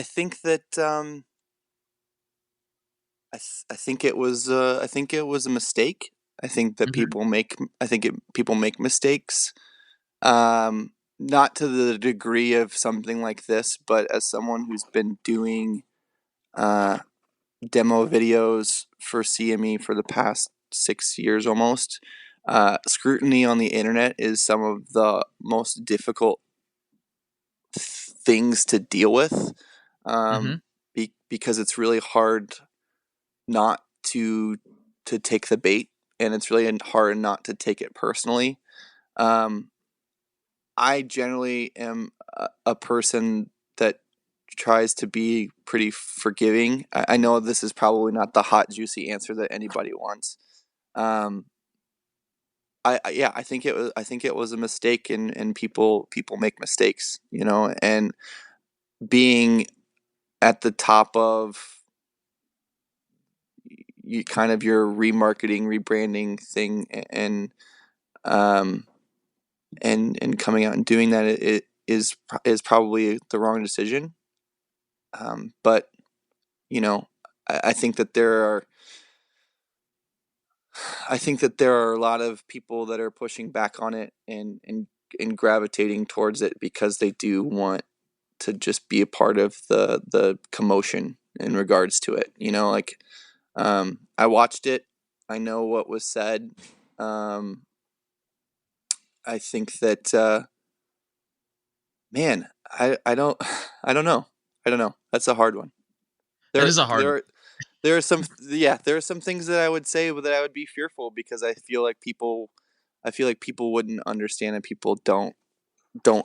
think that I think it was a mistake. I think that people make mistakes. Not to the degree of something like this, but as someone who's been doing uh, demo videos for CME for the past 6 years almost, scrutiny on the internet is some of the most difficult things to deal with, because it's really hard not to take the bait, and it's really hard not to take it personally. I generally am a person that tries to be pretty forgiving. I know this is probably not the hot, juicy answer that anybody wants. I think it was a mistake, and people make mistakes, and being at the top of kind of your remarketing, rebranding thing, and coming out and doing that, it is probably the wrong decision. But I think that there are a lot of people that are pushing back on it, and gravitating towards it because they do want to just be a part of the commotion in regards to it. I watched it. I know what was said. I think that man, I don't I don't know. That's a hard one. That is a hard one. There are some things that I would say that I would be fearful, because I feel like people wouldn't understand, and people don't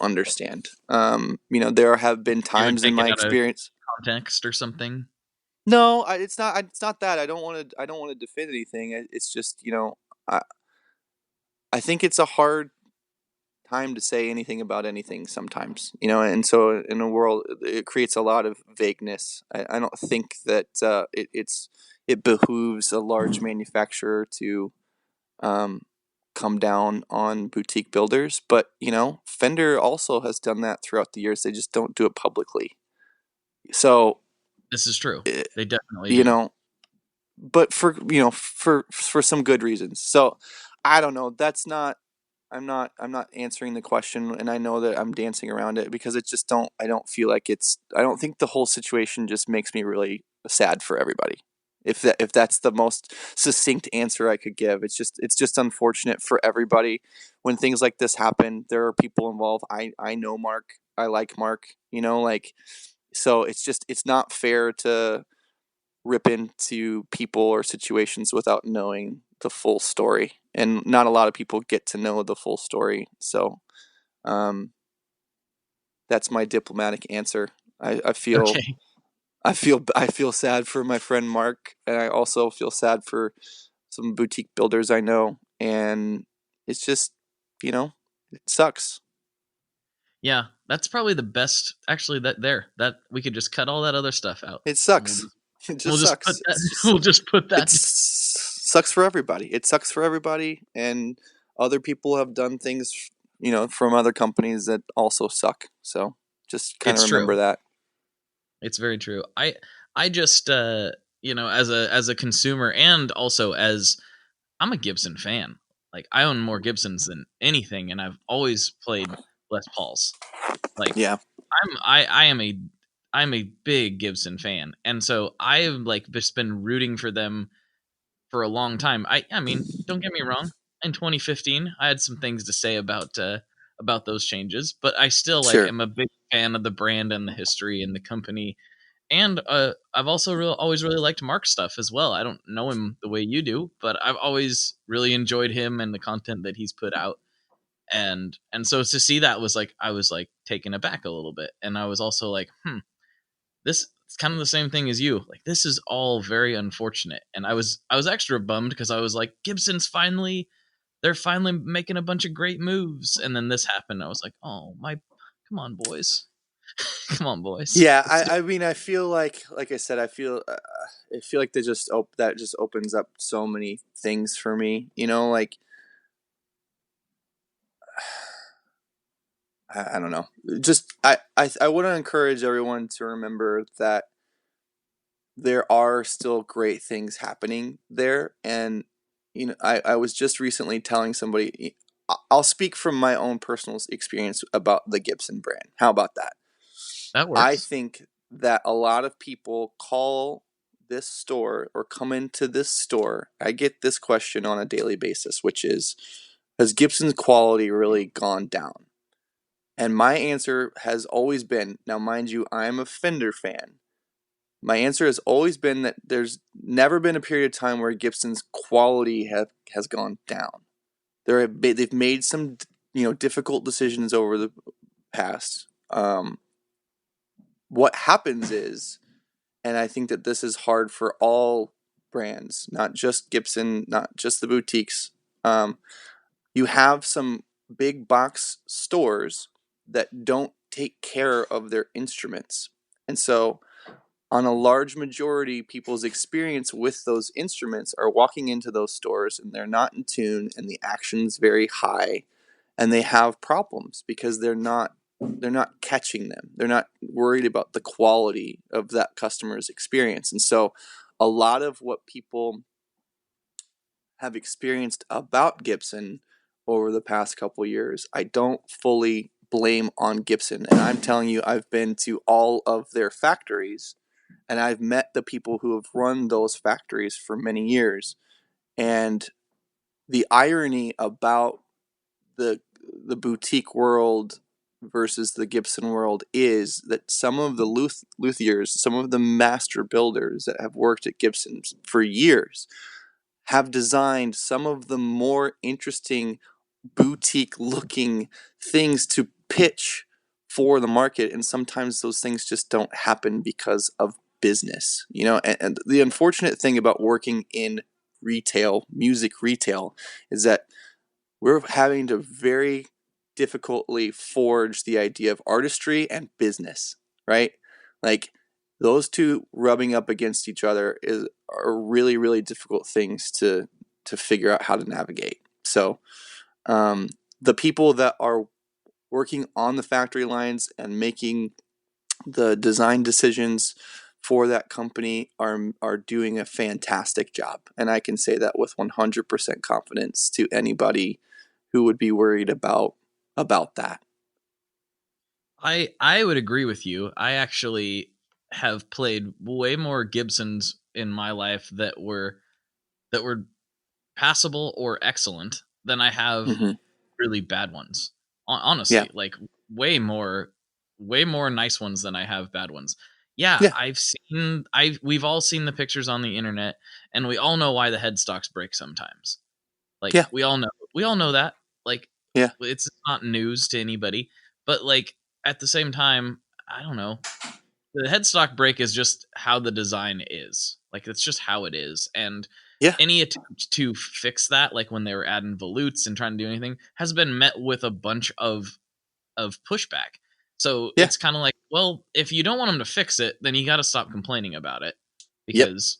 understand. There have been You would times in take it my out of experience. context or something. No, it's not. It's not that. I don't want to defend anything. It's just, I think it's a hard time to say anything about anything sometimes, and so in a world, it creates a lot of vagueness. I don't think that it behooves a large manufacturer to come down on boutique builders, but Fender also has done that throughout the years. They just don't do it publicly. So This is true. They definitely you do. know but for some good reasons. So I don't know. I'm not answering the question, and I know that I'm dancing around it because I don't feel like I don't think the whole situation just makes me really sad for everybody. If that's the most succinct answer I could give. It's just unfortunate for everybody when things like this happen. There are people involved. I know Mark. I like Mark. Like, so it's not fair to rip into people or situations without knowing the full story, and not a lot of people get to know the full story. So that's my diplomatic answer. I feel Okay. I feel sad for my friend Mark, and I also feel sad for some boutique builders I know, and it's just, it sucks. Yeah, that's probably the best. Actually, that we could just cut all that other stuff out. It And sucks. It we'll just just put sucks. that. We'll just put that. Sucks for everybody. It sucks for everybody, and other people have done things, from other companies that also suck. So just kind of It's remember true. that. It's very true. I just as a consumer, and also as I'm a Gibson fan. Like, I own more Gibsons than anything, and I've always played Les Pauls. Like, Yeah. I'm a big Gibson fan, and so I've like just been rooting for them for a long time. I mean, don't get me wrong. In 2015, I had some things to say about those changes, but I still like Sure. am a big fan of the brand and the history and the company. And I've also always really liked Mark's stuff as well. I don't know him the way you do, but I've always really enjoyed him and the content that he's put out. And so to see that was like, I was like taken aback a little bit, and I was also like, this it's kind of the same thing as you. Like, this is all very unfortunate, and I was extra bummed because I was like, they're finally making a bunch of great moves, and then this happened. I was like, oh my, come on, boys. Come on, boys. Yeah, Let's do I mean, I feel like I said, I feel like that just opens up so many things for me. Like, I don't know. Just I want to encourage everyone to remember that there are still great things happening there, and I was just recently telling somebody. I'll speak from my own personal experience about the Gibson brand. How about that? That I works. think that a lot of people call this store or come into this store. I get this question on a daily basis, which is, has Gibson's quality really gone down? And my answer has always been, now mind you, I'm a Fender fan. My answer has always been that there's never been a period of time where Gibson's quality has gone down. They've made some difficult decisions over the past. What happens is, and I think that this is hard for all brands, not just Gibson, not just the boutiques. You have some big box stores that don't take care of their instruments. And so, on a large majority, people's experience with those instruments are walking into those stores and they're not in tune, and the action's very high, and they have problems because they're not catching them. They're not worried about the quality of that customer's experience. And so a lot of what people have experienced about Gibson over the past couple years, I don't fully blame on Gibson. And I'm telling you, I've been to all of their factories, and I've met the people who have run those factories for many years. And the irony about the boutique world versus the Gibson world is that some of the luthiers, some of the master builders that have worked at Gibson for years, have designed some of the more interesting boutique looking things to pitch for the market, and sometimes those things just don't happen because of business. And the unfortunate thing about working in retail, music retail, is that we're having to very difficultly forge the idea of artistry and business, right? Like, those two rubbing up against each other are really, really difficult things to figure out how to navigate. So the people that are working on the factory lines and making the design decisions for that company are doing a fantastic job, and I can say that with 100% confidence to anybody who would be worried about that. I would agree with you. I actually have played way more Gibsons in my life that were passable or excellent than I have really bad ones. Honestly, like way more nice ones than I have bad ones. Yeah, we've all seen the pictures on the internet, and we all know why the headstocks break sometimes. Like we all know that. Like it's not news to anybody, but like at the same time, I don't know. The headstock break is just how the design is. Like it's just how it is. And any attempt to fix that, like when they were adding volutes and trying to do anything, has been met with a bunch of pushback. So it's kind of like, well, if you don't want them to fix it, then you got to stop complaining about it, because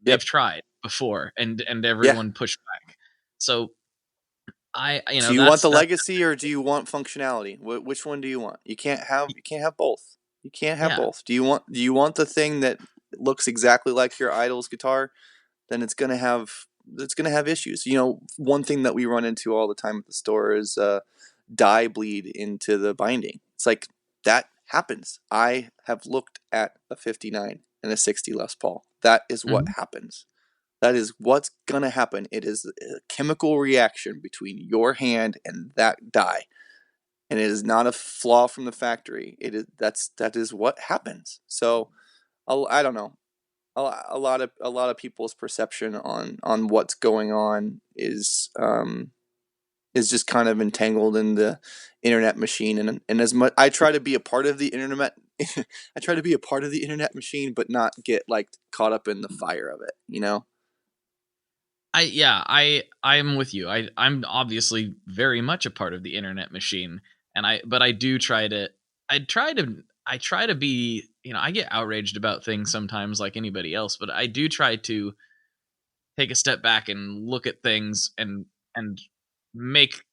they've tried before and everyone pushed back. So do you want the legacy or do you want functionality? Which one do you want? You can't have both. You can't have both. Do you want the thing that looks exactly like your idol's guitar? Then it's gonna have issues. You know, one thing that we run into all the time at the store is dye bleed into the binding. It's like that happens. I have looked at a 59 and a 60 Les Paul. That is what happens. That is what's gonna happen. It is a chemical reaction between your hand and that dye, and it is not a flaw from the factory. That is what happens. So, I don't know. A lot of people's perception on what's going on is just kind of entangled in the internet machine, and as much I try to be a part of the internet. I try to be a part of the internet machine, but not get like caught up in the fire of it. You know. I'm with you. I'm obviously very much a part of the internet machine, but I do try to be, I get outraged about things sometimes like anybody else, but I do try to take a step back and look at things and make,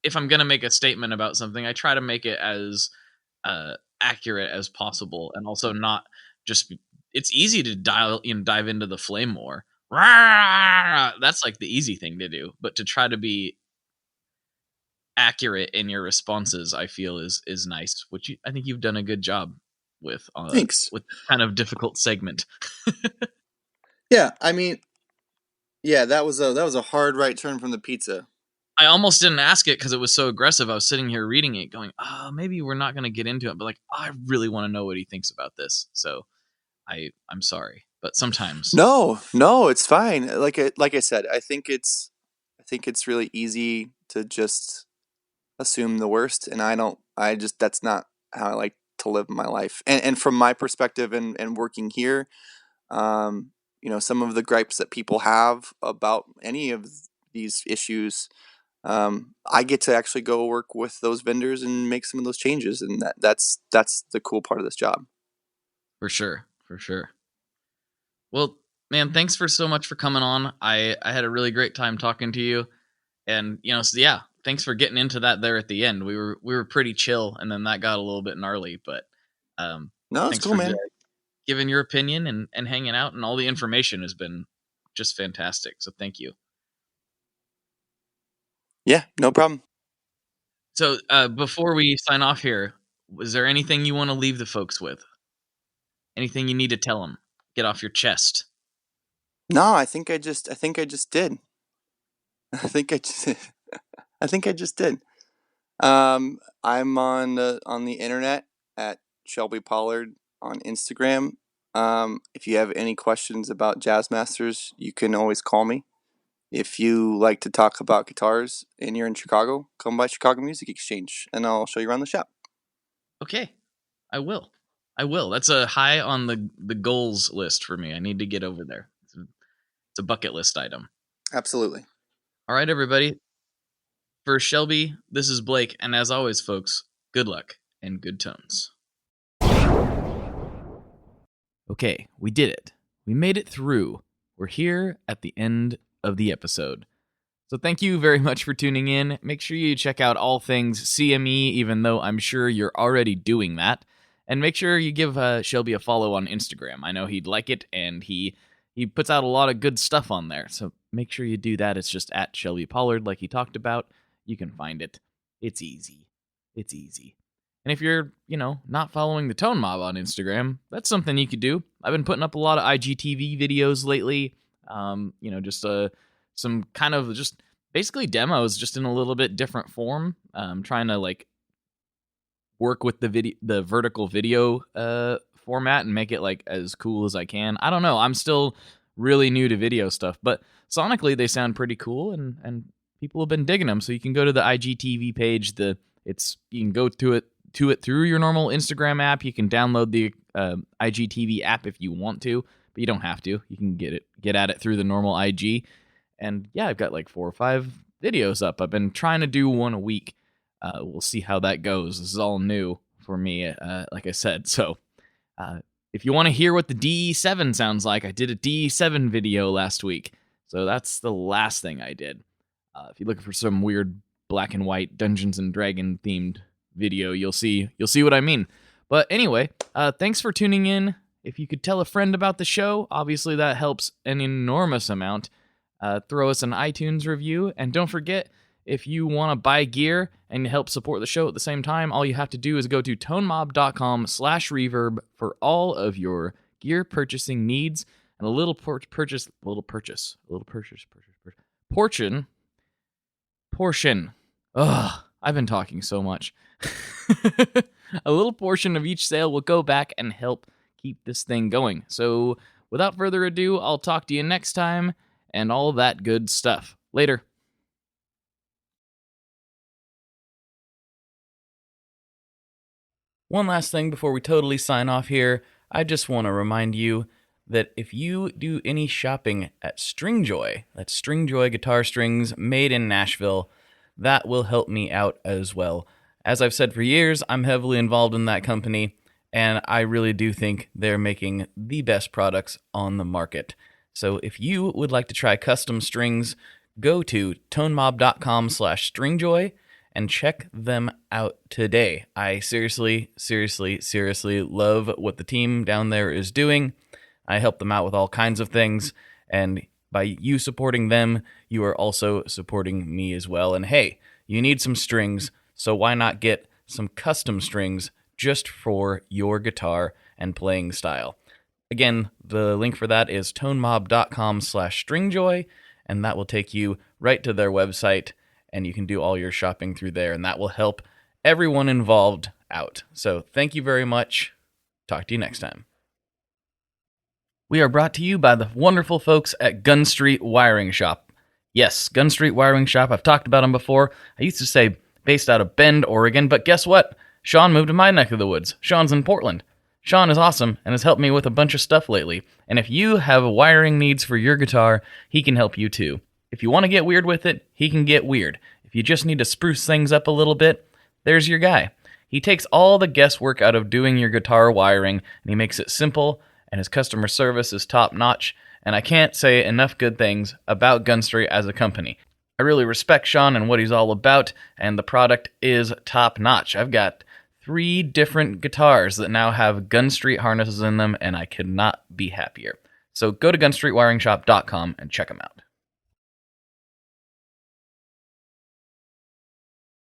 if I'm going to make a statement about something, I try to make it as accurate as possible, and also not just, it's easy to dive into the flame war. That's like the easy thing to do, but to try to be accurate in your responses, I feel is nice, which I think you've done a good job with. Thanks. With kind of difficult segment. Yeah, I mean, that was a hard right turn from the pizza. I almost didn't ask it because it was so aggressive. I was sitting here reading it, going, maybe we're not going to get into it, but like, I really want to know what he thinks about this. So I'm sorry, but sometimes no, it's fine. Like I said, I think it's really easy to just assume the worst, and that's not how I like to live my life. And from my perspective and working here, some of the gripes that people have about any of these issues, I get to actually go work with those vendors and make some of those changes, and that's the cool part of this job. For sure. Well, man, thanks so much for coming on. I had a really great time talking to you, and thanks for getting into that there at the end. We were pretty chill, and then that got a little bit gnarly, but no, it's cool, man. Giving your opinion and hanging out, and all the information has been just fantastic. So thank you. Yeah, no problem. So before we sign off here, was there anything you want to leave the folks with? Anything you need to tell them? Get off your chest. No, I think I just did. I think I just did. I'm on the internet at Shelby Pollard on Instagram. If you have any questions about Jazz Masters, you can always call me. If you like to talk about guitars and you're in Chicago, come by Chicago Music Exchange and I'll show you around the shop. Okay, I will. That's a high on the goals list for me. I need to get over there. It's a bucket list item. Absolutely. All right, everybody. For Shelby, this is Blake, and as always, folks, good luck and good tones. Okay, we did it. We made it through. We're here at the end of the episode. So thank you very much for tuning in. Make sure you check out all things CME, even though I'm sure you're already doing that. And make sure you give Shelby a follow on Instagram. I know he'd like it, and he puts out a lot of good stuff on there. So make sure you do that. It's just at Shelby Pollard, like he talked about. You can find it. It's easy. And And if you're, not following the Tone Mob on Instagram, that's something you could do. I've been putting up a lot of IGTV videos lately. Just some kind of just basically demos, just in a little bit different form. Trying to like work with the vertical video format and make it like as cool as I can. I don't know. I'm still really new to video stuff, but sonically they sound pretty cool, and people have been digging them. So you can go to the IGTV page. You can go to it through your normal Instagram app. You can download the IGTV app if you want to, but you don't have to. You can get at it through the normal IG. And yeah, I've got like 4 or 5 videos up. I've been trying to do one a week. We'll see how that goes. This is all new for me, like I said. So if you want to hear what the DE7 sounds like, I did a DE7 video last week. So that's the last thing I did. If you're looking for some weird black and white Dungeons and Dragon themed video, you'll see what I mean. But anyway, thanks for tuning in. If you could tell a friend about the show, obviously that helps an enormous amount. Throw us an iTunes review, and don't forget, if you want to buy gear and help support the show at the same time, all you have to do is go to tonemob.com/reverb for all of your gear purchasing needs, and a little portion. Ugh, I've been talking so much. A little portion of each sale will go back and help keep this thing going. So without further ado, I'll talk to you next time, and all that good stuff. Later. One last thing before we totally sign off here, I just want to remind you that if you do any shopping at Stringjoy, that's Stringjoy guitar strings made in Nashville, that will help me out as well. As I've said for years, I'm heavily involved in that company, and I really do think they're making the best products on the market. So if you would like to try custom strings, go to tonemob.com/stringjoy and check them out today. I seriously love what the team down there is doing. I help them out with all kinds of things, and by you supporting them, you are also supporting me as well. And hey, you need some strings, so why not get some custom strings just for your guitar and playing style? Again, the link for that is tonemob.com/stringjoy, and that will take you right to their website, and you can do all your shopping through there, and that will help everyone involved out. So thank you very much. Talk to you next time. We are brought to you by the wonderful folks at Gun Street Wiring Shop. Yes, Gun Street Wiring Shop. I've talked about them before. I used to say based out of Bend, Oregon, but guess what? Sean moved to my neck of the woods. Sean's in Portland. Sean is awesome and has helped me with a bunch of stuff lately. And if you have wiring needs for your guitar, he can help you too. If you want to get weird with it, he can get weird. If you just need to spruce things up a little bit, there's your guy. He takes all the guesswork out of doing your guitar wiring, and he makes it simple, and his customer service is top-notch, and I can't say enough good things about Gun Street as a company. I really respect Sean and what he's all about, and the product is top-notch. I've got 3 different guitars that now have Gun Street harnesses in them, and I could not be happier. So go to gunstreetwiringshop.com and check them out.